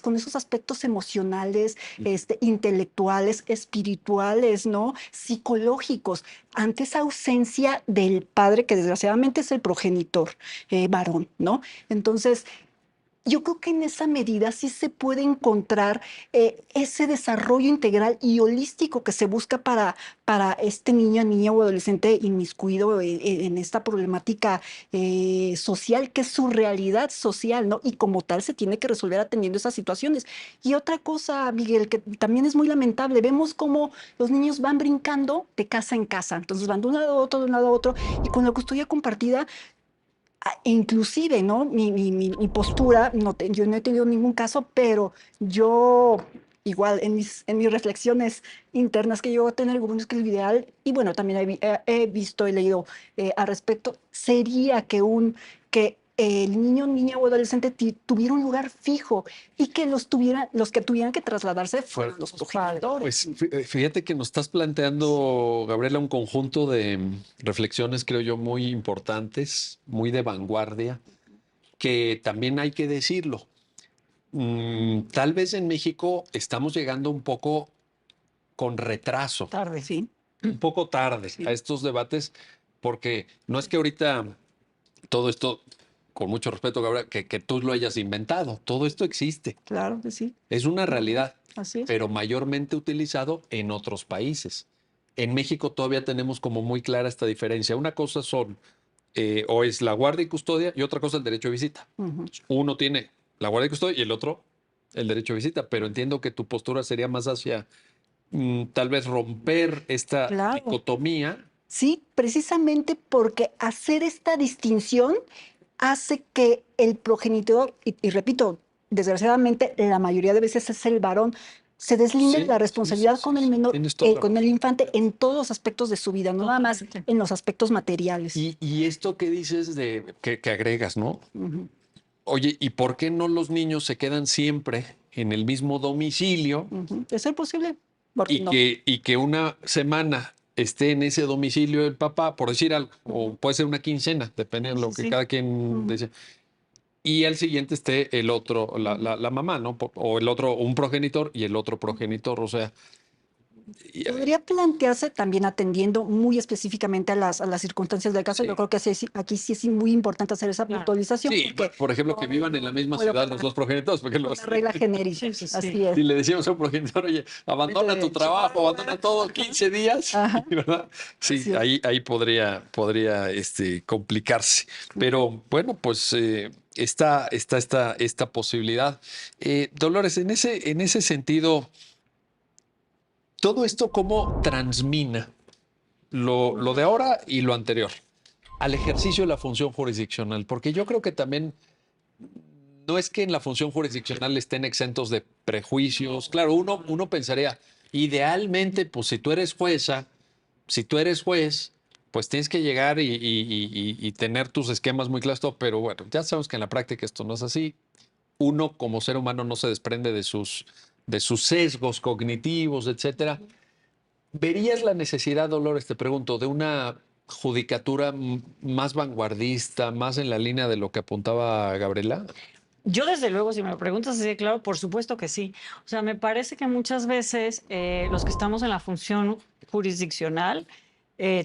con esos aspectos emocionales, intelectuales, espirituales, ¿no? Psicológicos, ante esa ausencia del padre, que desgraciadamente es el progenitor varón, ¿no? Entonces, yo creo que en esa medida sí se puede encontrar ese desarrollo integral y holístico que se busca para este niño, niña o adolescente inmiscuido en esta problemática social, que es su realidad social, ¿no? Y como tal se tiene que resolver atendiendo esas situaciones. Y otra cosa, Miguel, que también es muy lamentable, vemos cómo los niños van brincando de casa en casa, entonces van de un lado a otro, de un lado a otro, y con la custodia compartida inclusive, ¿no? Mi postura, yo no he tenido ningún caso, pero yo igual en mis reflexiones internas que llevo a tener, bueno, es que el ideal, y bueno, también he visto, he leído al respecto, sería que el niño, niña o adolescente tuviera un lugar fijo y que los que tuvieran que trasladarse fueran los progenitores. Pues fíjate que nos estás planteando, Gabriela, un conjunto de reflexiones, creo yo, muy importantes, muy de vanguardia, que también hay que decirlo. Tal vez en México estamos llegando un poco con retraso, Tarde. Sí, un poco tarde Sí. a estos debates, porque no es que ahorita todo esto, con mucho respeto, Gabriela, que tú lo hayas inventado. Todo esto existe, claro que sí, es una realidad, así es. pero mayormente utilizado en otros países. En México todavía tenemos como muy clara esta diferencia. Una cosa son, o es la guardia y custodia, y otra cosa el derecho de visita. Ujú. Uno tiene la guardia y custodia y el otro el derecho de visita, pero entiendo que tu postura sería más hacia tal vez romper esta Claro. dicotomía. Sí, precisamente porque hacer esta distinción hace que el progenitor, y repito, desgraciadamente la mayoría de veces es el varón, se deslinde Sí, de la responsabilidad sí, con sí, el sí, menor, tienes toda la con el razón. infante en todos los aspectos de su vida, no nada más Totalmente. en los aspectos materiales. Y esto que dices de que agregas, ¿no? Ujú. Oye, ¿y por qué no los niños se quedan siempre en el mismo domicilio Ujú. ¿De ser posible? ¿Por qué y no? que una semana esté en ese domicilio el papá, por decir algo, o puede ser una quincena, dependiendo de lo Sí, que sí. cada quien Ujú. dice, y al siguiente esté el otro, la mamá, ¿no? O el otro, un progenitor y el otro progenitor, o sea, y- Podría plantearse también atendiendo muy específicamente a las circunstancias del caso. Yo sí. creo que aquí sí es muy importante hacer esa Claro. puntualización Sí, porque por ejemplo, que vivan en la misma puede ciudad los pasar dos progenitores, porque una regla genérica. Sí. Así es. si le decíamos a un progenitor, oye, abandona tu trabajo, abandona todo 15 días, Ajá. ¿verdad? Sí, Así es. ahí podría complicarse. Pero bueno, pues está esta posibilidad. Dolores, en ese sentido, todo esto cómo transmina lo de ahora y lo anterior al ejercicio de la función jurisdiccional, porque yo creo que también no es que en la función jurisdiccional estén exentos de prejuicios. Claro, uno pensaría, idealmente, pues si tú eres jueza, si tú eres juez, pues tienes que llegar y tener tus esquemas muy claros, todo, pero bueno, ya sabemos que en la práctica esto no es así. Uno como ser humano no se desprende de sus sesgos cognitivos, etcétera. ¿Verías la necesidad, Dolores, te pregunto, de una judicatura más vanguardista, más en la línea de lo que apuntaba Gabriela? Yo desde luego, si me lo preguntas así de claro, por supuesto que sí. O sea, me parece que muchas veces los que estamos en la función jurisdiccional,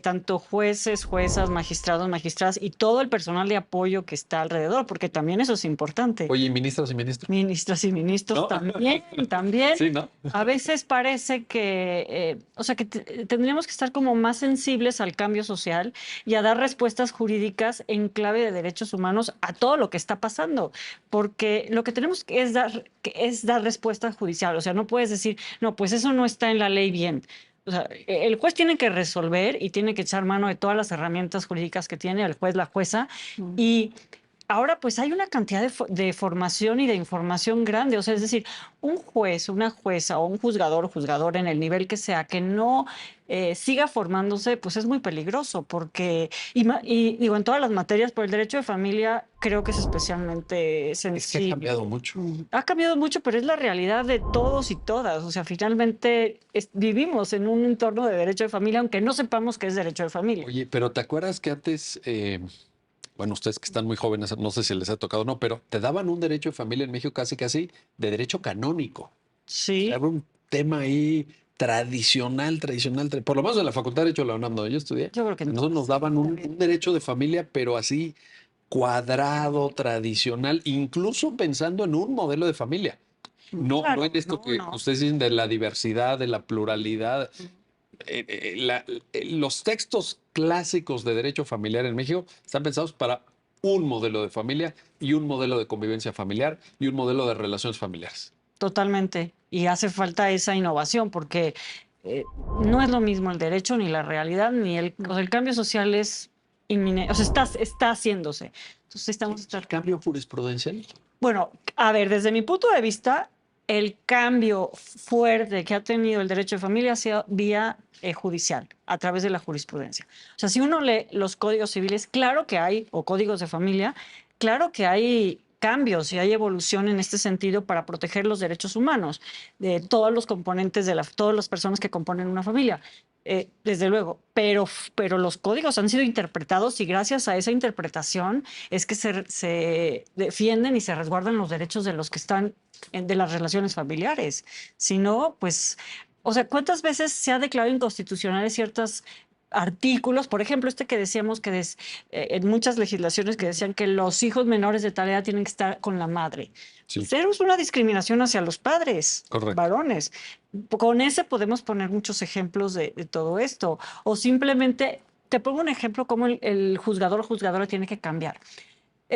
tanto jueces, juezas, magistrados, magistradas y todo el personal de apoyo que está alrededor, porque también eso es importante. Oye, ¿y ministras y ministros? Ministras y ministros ¿No? también. Sí, ¿no? A veces parece que, o sea, que tendríamos que estar como más sensibles al cambio social y a dar respuestas jurídicas en clave de derechos humanos a todo lo que está pasando, porque lo que tenemos que es dar respuesta judicial. O sea, no puedes decir, no, pues eso no está en la ley bien. O sea, el juez tiene que resolver y tiene que echar mano de todas las herramientas jurídicas que tiene el juez, la jueza, Mm. y ahora pues hay una cantidad de formación y de información grande, o sea, es decir, un juez, una jueza o un juzgador o juzgador en el nivel que sea, que no siga formándose, pues es muy peligroso, porque, y digo, en todas las materias, por el derecho de familia, creo que es especialmente Es que ha sensible. cambiado mucho. Ha cambiado mucho, pero es la realidad de todos y todas. O sea, finalmente vivimos en un entorno de derecho de familia, aunque no sepamos qué es derecho de familia. Oye, pero ¿te acuerdas que antes, bueno, ustedes que están muy jóvenes, no sé si les ha tocado o no, pero te daban un derecho de familia en México casi, casi de derecho canónico? Sí, Era un tema ahí tradicional, por lo menos en la Facultad de Derecho de la UNAM, donde yo estudié, yo creo que a en nosotros nos todas. daban un derecho de familia, pero así cuadrado, tradicional, incluso pensando en un modelo de familia. No, no en Claro, esto no, que no. ustedes dicen de la diversidad, de la pluralidad. Los textos clásicos de derecho familiar en México están pensados para un modelo de familia y un modelo de convivencia familiar y un modelo de relaciones familiares. Totalmente. Y hace falta esa innovación porque no es lo mismo el derecho ni la realidad, ni o sea, el cambio social es inminente, o sea, está haciéndose. Entonces estamos El cambio jurisprudencial. Bueno, a ver, desde mi punto de vista, el cambio fuerte que ha tenido el derecho de familia ha sido vía judicial, a través de la jurisprudencia. O sea, si uno lee los códigos civiles, claro que hay, o códigos de familia, claro que hay cambios y hay evolución en este sentido para proteger los derechos humanos de todos los componentes todas las personas que componen una familia. Desde luego, pero los códigos han sido interpretados y gracias a esa interpretación es que se defienden y se resguardan los derechos de los que están de las relaciones familiares. Si no, pues, o sea, ¿cuántas veces se ha declarado inconstitucionales ciertos artículos? Por ejemplo, este que decíamos que en muchas legislaciones que decían que los hijos menores de tal edad tienen que estar con la madre. Sí, Cero es una discriminación hacia los padres, correcto. varones. Con ese podemos poner muchos ejemplos de todo esto. O simplemente, te pongo un ejemplo cómo el juzgador o juzgadora tiene que cambiar.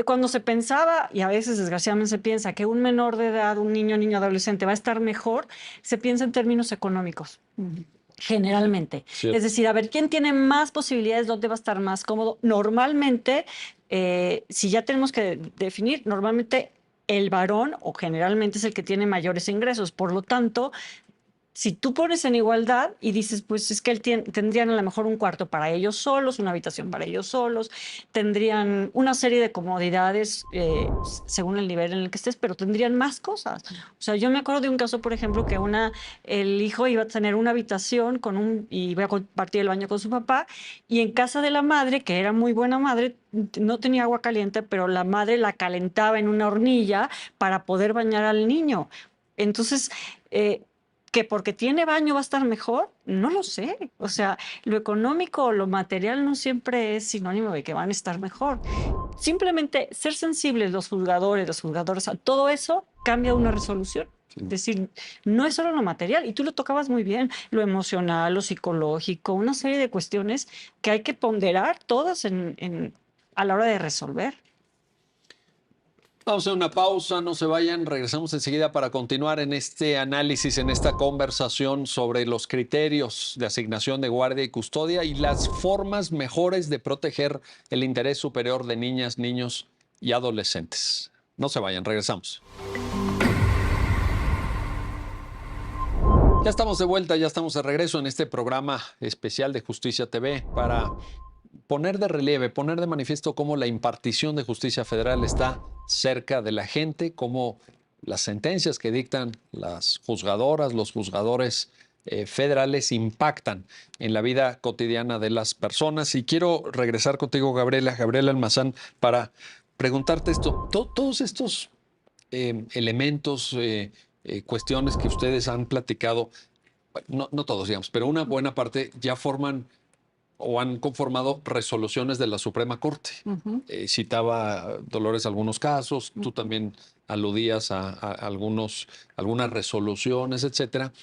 Cuando se pensaba, y a veces desgraciadamente se piensa, que un menor de edad, un niño, niño adolescente va a estar mejor, se piensa en términos económicos. Generalmente. Es Cierto. decir, a ver, ¿quién tiene más posibilidades? ¿Dónde va a estar más cómodo? Normalmente, si ya tenemos que definir, normalmente el varón o generalmente es el que tiene mayores ingresos. Por lo tanto, si tú pones en igualdad y dices, pues es que tendrían a lo mejor un cuarto para ellos solos, una habitación para ellos solos, tendrían una serie de comodidades según el nivel en el que estés, pero tendrían más cosas. O sea, yo me acuerdo de un caso, por ejemplo, que el hijo iba a tener una habitación y iba a compartir el baño con su papá, y en casa de la madre, que era muy buena madre, no tenía agua caliente, pero la madre la calentaba en una hornilla para poder bañar al niño. Entonces, que porque tiene baño va a estar mejor, no lo sé. O sea, lo económico o lo material no siempre es sinónimo de que van a estar mejor. Simplemente ser sensibles los juzgadores, las juzgadoras, a todo eso cambia una resolución. Sí. Es decir, no es solo lo material, y tú lo tocabas muy bien, lo emocional, lo psicológico, una serie de cuestiones que hay que ponderar todas a la hora de resolver. Vamos a hacer una pausa, no se vayan, regresamos enseguida para continuar en este análisis, en esta conversación sobre los criterios de asignación de guardia y custodia y las formas mejores de proteger el interés superior de niñas, niños y adolescentes. No se vayan, regresamos. Ya estamos de vuelta, ya estamos de regreso en este programa especial de Justicia TV para poner de relieve, poner de manifiesto cómo la impartición de justicia federal está cerca de la gente, cómo las sentencias que dictan las juzgadoras, los juzgadores federales impactan en la vida cotidiana de las personas. Y quiero regresar contigo, Gabriela Almazán, para preguntarte esto. Todos estos elementos, cuestiones que ustedes han platicado, no todos, digamos, pero una buena parte ya forman o han conformado resoluciones de la Suprema Corte. Citaba Dolores algunos casos, tú también aludías a algunas resoluciones, etcétera.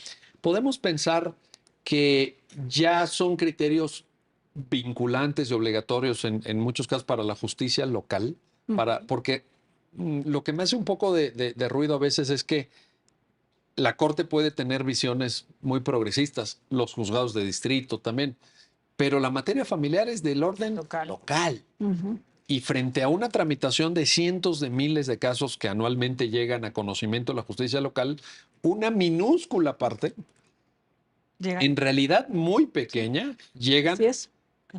Podemos pensar que ya son criterios vinculantes y obligatorios en muchos casos para la justicia local, porque lo que me hace un poco de ruido a veces es que la Corte puede tener visiones muy progresistas, los juzgados de distrito también, pero la materia familiar es del orden Local. local. Y frente a una tramitación de cientos de miles de casos que anualmente llegan a conocimiento de la justicia local, una minúscula parte, Llegan. en realidad muy pequeña, llegan Así es.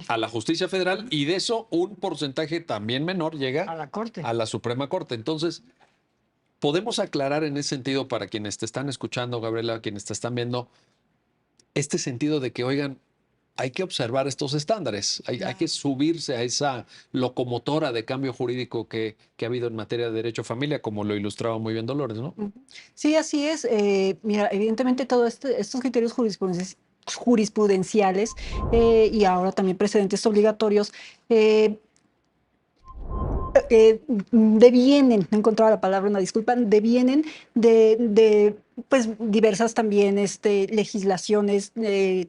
a la justicia federal y de eso un porcentaje también menor A llega la corte. a la Suprema Corte. Entonces, podemos aclarar en ese sentido para quienes te están escuchando, Gabriela, quienes te están viendo, este sentido de que, oigan, hay que observar estos estándares, hay que subirse a esa locomotora de cambio jurídico que ha habido en materia de derecho a familia, como lo ilustraba muy bien Dolores, ¿no? Ujú. Sí, así es. Mira, evidentemente todos estos criterios jurisprudenciales y ahora también precedentes obligatorios eh, devienen, no encontraba la palabra, una disculpa, devienen pues diversas también legislaciones,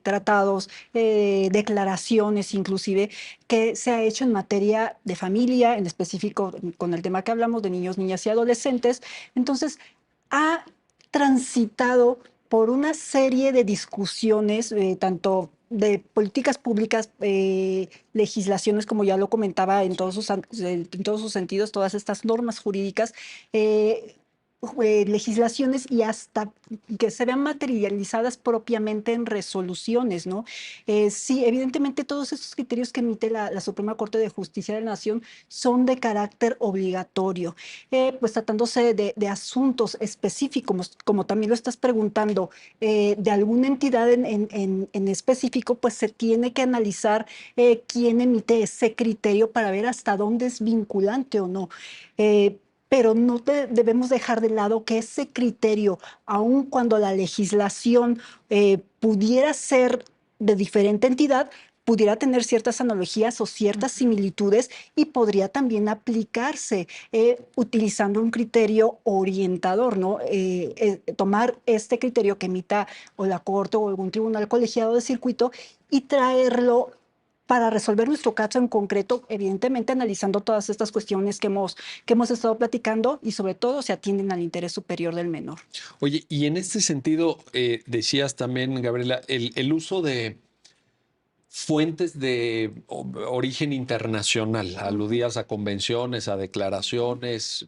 tratados, declaraciones inclusive, que se ha hecho en materia de familia, en específico con el tema que hablamos de niños, niñas y adolescentes. Entonces, ha transitado por una serie de discusiones, tanto de políticas públicas, legislaciones, como ya lo comentaba, en todos sus sentidos, todas estas normas jurídicas, eh, legislaciones y hasta que se vean materializadas propiamente en resoluciones, ¿no? Sí, evidentemente todos esos criterios que emite la Suprema Corte de Justicia de la Nación son de carácter obligatorio, pues tratándose de asuntos específicos, como también lo estás preguntando, de alguna entidad en específico, pues se tiene que analizar quién emite ese criterio para ver hasta dónde es vinculante o no. Pero no debemos dejar de lado que ese criterio, aun cuando la legislación pudiera ser de diferente entidad, pudiera tener ciertas analogías o ciertas similitudes y podría también aplicarse utilizando un criterio orientador, ¿no? Tomar este criterio que emita o la Corte o algún tribunal colegiado de circuito y traerlo para resolver nuestro caso en concreto, evidentemente analizando todas estas cuestiones que hemos estado platicando y sobre todo se atienden al interés superior del menor. Oye, y en este sentido, decías también, Gabriela, el uso de fuentes de origen internacional, aludías a convenciones, a declaraciones,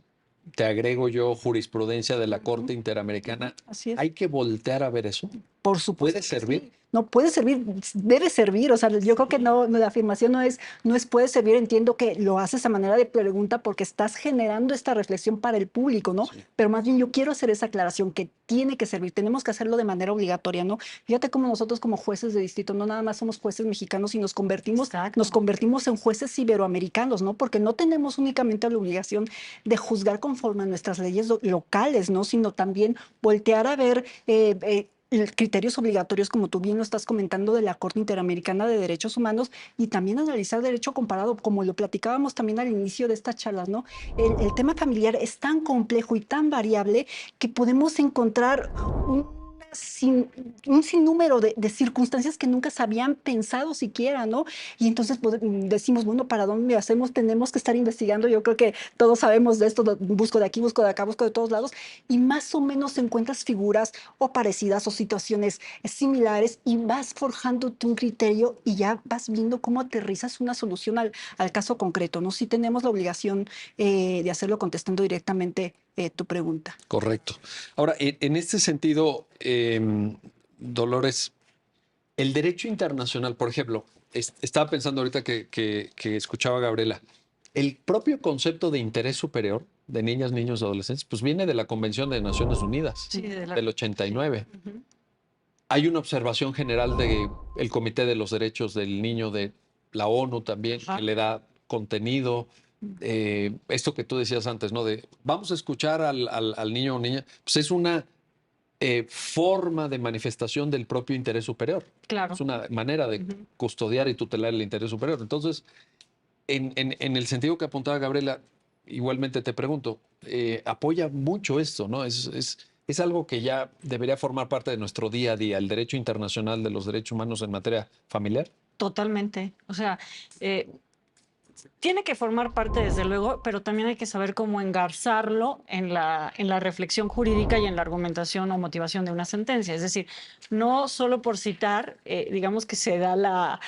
te agrego yo jurisprudencia de la Corte Interamericana. Así es. ¿Hay que voltear a ver eso? Por supuesto. ¿Puede servir? Sí. No puede servir, debe servir. O sea, yo creo que la afirmación no es puede servir. Entiendo que lo haces a manera de pregunta porque estás generando esta reflexión para el público, ¿no? Sí. Pero más bien yo quiero hacer esa aclaración que tiene que servir. Tenemos que hacerlo de manera obligatoria, ¿no? Fíjate cómo nosotros como jueces de distrito no nada más somos jueces mexicanos y nos Exacto. convertimos en jueces iberoamericanos, ¿no? Porque no tenemos únicamente la obligación de juzgar conforme a nuestras leyes locales, ¿no? Sino también voltear a ver criterios obligatorios, como tú bien lo estás comentando, de la Corte Interamericana de Derechos Humanos y también analizar derecho comparado, como lo platicábamos también al inicio de estas charlas, ¿no? El tema familiar es tan complejo y tan variable que podemos encontrar un sinnúmero de circunstancias que nunca se habían pensado siquiera, ¿no? Y entonces decimos, bueno, ¿para dónde hacemos? Tenemos que estar investigando. Yo creo que todos sabemos de esto, busco de aquí, busco de acá, busco de todos lados, y más o menos encuentras figuras o parecidas o situaciones similares y vas forjándote un criterio y ya vas viendo cómo aterrizas una solución al caso concreto, ¿no? Sí tenemos la obligación de hacerlo contestando directamente tu pregunta. Correcto. Ahora, en este sentido, Dolores, el derecho internacional, por ejemplo, estaba pensando ahorita que escuchaba a Gabriela, el propio concepto de interés superior de niñas, niños y adolescentes, pues viene de la Convención de Naciones Unidas Sí, del 89. Ujú. Hay una observación general del Comité de los Derechos del Niño de la ONU también, Ajá. que le da contenido. Esto que tú decías antes, ¿no? De vamos a escuchar al niño o niña, pues es una forma de manifestación del propio interés superior. Claro. Es una manera de Ujú. custodiar y tutelar el interés superior. Entonces, en el sentido que apuntaba Gabriela, igualmente te pregunto, apoya mucho esto, ¿no? Es algo que ya debería formar parte de nuestro día a día, el derecho internacional de los derechos humanos en materia familiar. Totalmente. O sea, tiene que formar parte, desde luego, pero también hay que saber cómo engarzarlo en la reflexión jurídica y en la argumentación o motivación de una sentencia. Es decir, no solo por citar, digamos que se da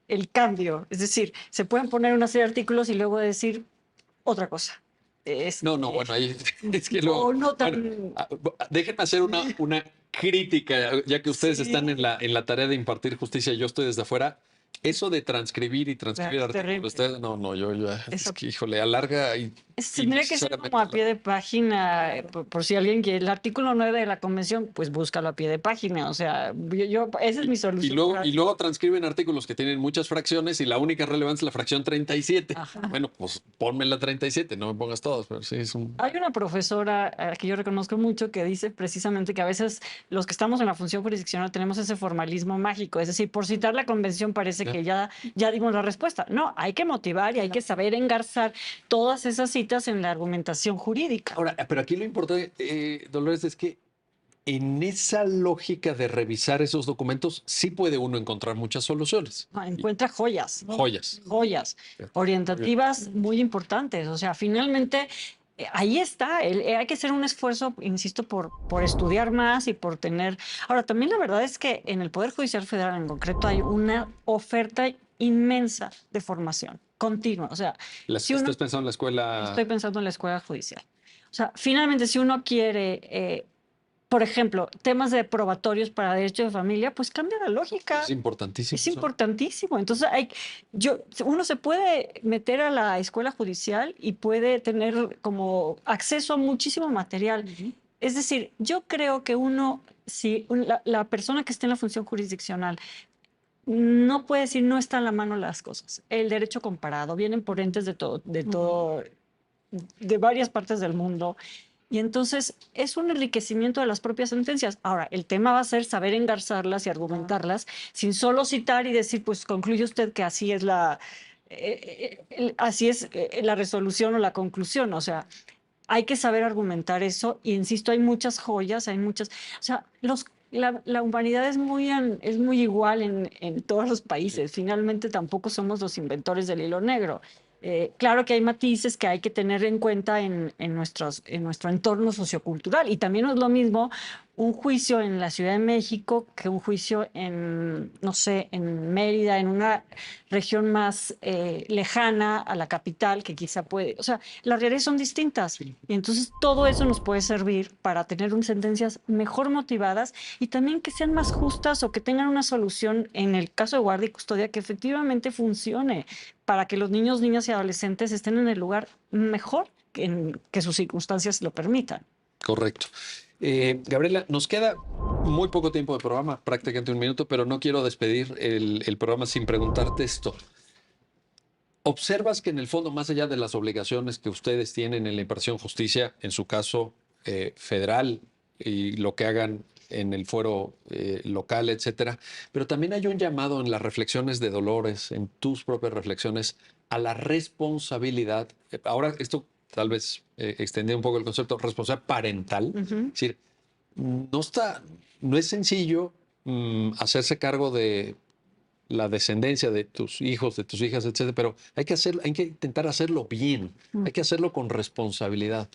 el cambio. Es decir, se pueden poner una serie de artículos y luego decir otra cosa. No, bueno, ahí es que luego, O no bueno, tan... déjenme hacer una crítica, ya que ustedes están Sí, en la tarea de impartir justicia, yo estoy desde afuera. Eso de transcribir y transcribir es artículos, terrible. no, yo ya, es Eso que, híjole, alarga tendría que ser como innecesariamente. a pie de página, por si alguien quiere. El artículo 9 de la convención, pues búscalo a pie de página. O sea, esa es mi solución Y para... luego transcriben artículos que tienen muchas fracciones y la única relevancia es la fracción 37. Ajá. Bueno, pues ponme la 37, no me pongas todos, pero sí es un... Hay una profesora que yo reconozco mucho que dice precisamente que a veces los que estamos en la función jurisdiccional tenemos ese formalismo mágico, es decir, por citar la convención parece que ya dimos la respuesta. No, hay que motivar y hay que saber engarzar todas esas citas en la argumentación jurídica. Ahora, pero aquí lo importante, Dolores, es que en esa lógica de revisar esos documentos, sí puede uno encontrar muchas soluciones. Encuentra joyas, Joyas. joyas orientativas muy importantes. O sea, finalmente ahí está. Hay que hacer un esfuerzo, insisto, por estudiar más y por tener. Ahora, también la verdad es que en el Poder Judicial Federal en concreto hay una oferta inmensa de formación continua. O sea, si uno, ¿Estás pensando en la escuela? estoy pensando en la escuela judicial. O sea, finalmente, si uno quiere por ejemplo, temas de probatorios para derecho de familia, pues cambia la lógica. Es importantísimo. Es importantísimo. Entonces, uno se puede meter a la escuela judicial y puede tener como acceso a muchísimo material. Es decir, yo creo que si la persona que esté en la función jurisdiccional no puede decir no está en la mano las cosas. El derecho comparado, vienen por entes de varias partes del mundo. Y entonces es un enriquecimiento de las propias sentencias. Ahora, el tema va a ser saber engarzarlas y argumentarlas sin solo citar y decir, pues concluye usted que así es la resolución o la conclusión. O sea, hay que saber argumentar eso. Y insisto, hay muchas joyas, hay muchas. O sea, la humanidad es muy igual en todos los países. Finalmente, tampoco somos los inventores del hilo negro. Claro que hay matices que hay que tener en cuenta en nuestro entorno sociocultural. Y también no es lo mismo un juicio en la Ciudad de México que un juicio no sé, en Mérida, en una región más lejana a la capital, que quizá puede. O sea, las realidades son distintas. Y entonces todo eso nos puede servir para tener sentencias mejor motivadas y también que sean más justas o que tengan una solución en el caso de guardia y custodia que efectivamente funcione para que los niños, niñas y adolescentes estén en el lugar mejor que sus circunstancias lo permitan. Correcto. Gabriela, nos queda muy poco tiempo de programa, prácticamente un minuto, pero no quiero despedir el programa sin preguntarte esto. ¿Observas que en el fondo, más allá de las obligaciones que ustedes tienen en la impartición de justicia, en su caso federal y lo que hagan en el fuero local, etcétera, pero también hay un llamado en las reflexiones de Dolores, en tus propias reflexiones, a la responsabilidad? Ahora, esto tal vez extendía un poco el concepto, responsabilidad parental. Es decir, no es sencillo hacerse cargo de la descendencia de tus hijos, de tus hijas, etcétera, pero hay que intentar hacerlo bien, hay que hacerlo con responsabilidad.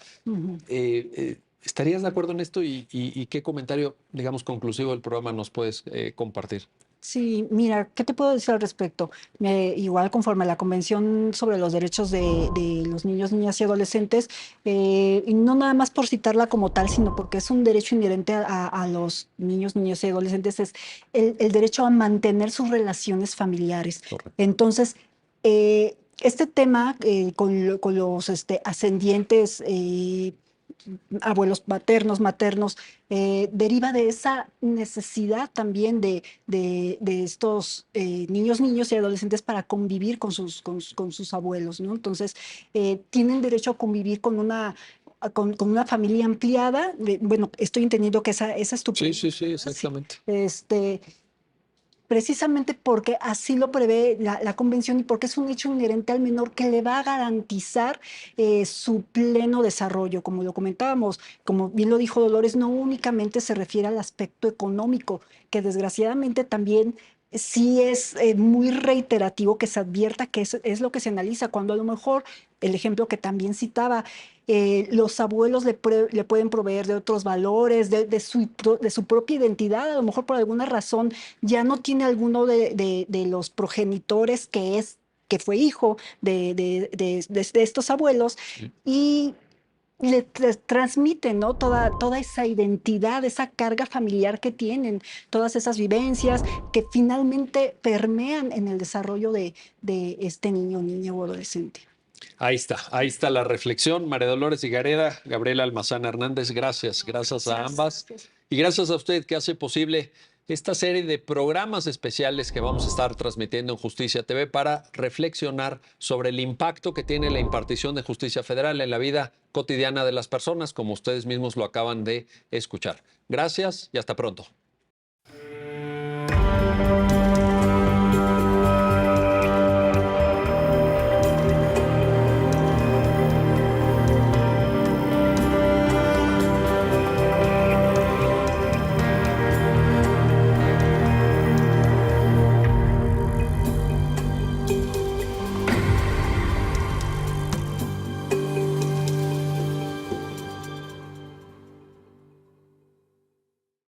¿Estarías de acuerdo en esto y qué comentario, digamos, conclusivo del programa nos puedes compartir? Sí, mira, ¿qué te puedo decir al respecto? Igual conforme a la Convención sobre los Derechos de los Niños, Niñas y Adolescentes, y no nada más por citarla como tal, sino porque es un derecho inherente a los niños, niñas y adolescentes, es el derecho a mantener sus relaciones familiares. Correcto. Entonces, este tema con los ascendientes, abuelos maternos, deriva de esa necesidad también de estos niños y adolescentes para convivir con sus abuelos, ¿no? Entonces, tienen derecho a convivir con una familia ampliada. Bueno, estoy entendiendo que esa es tu pregunta, Sí, exactamente. precisamente porque así lo prevé la convención y porque es un hecho inherente al menor que le va a garantizar su pleno desarrollo. Como lo comentábamos, como bien lo dijo Dolores, no únicamente se refiere al aspecto económico, que desgraciadamente también sí es muy reiterativo que se advierta que es lo que se analiza, cuando a lo mejor el ejemplo que también citaba, los abuelos le pueden proveer de otros valores, de su propia identidad. A lo mejor por alguna razón ya no tiene alguno de los progenitores que fue hijo de estos abuelos y le transmiten, ¿no? Toda esa identidad, esa carga familiar que tienen, todas esas vivencias que finalmente permean en el desarrollo de este niño, niña o adolescente. Ahí está la reflexión. María Dolores Higareda, Gabriela Almazán Hernández, gracias a ambas. Y gracias a usted que hace posible esta serie de programas especiales que vamos a estar transmitiendo en Justicia TV para reflexionar sobre el impacto que tiene la impartición de justicia federal en la vida cotidiana de las personas, como ustedes mismos lo acaban de escuchar. Gracias y hasta pronto.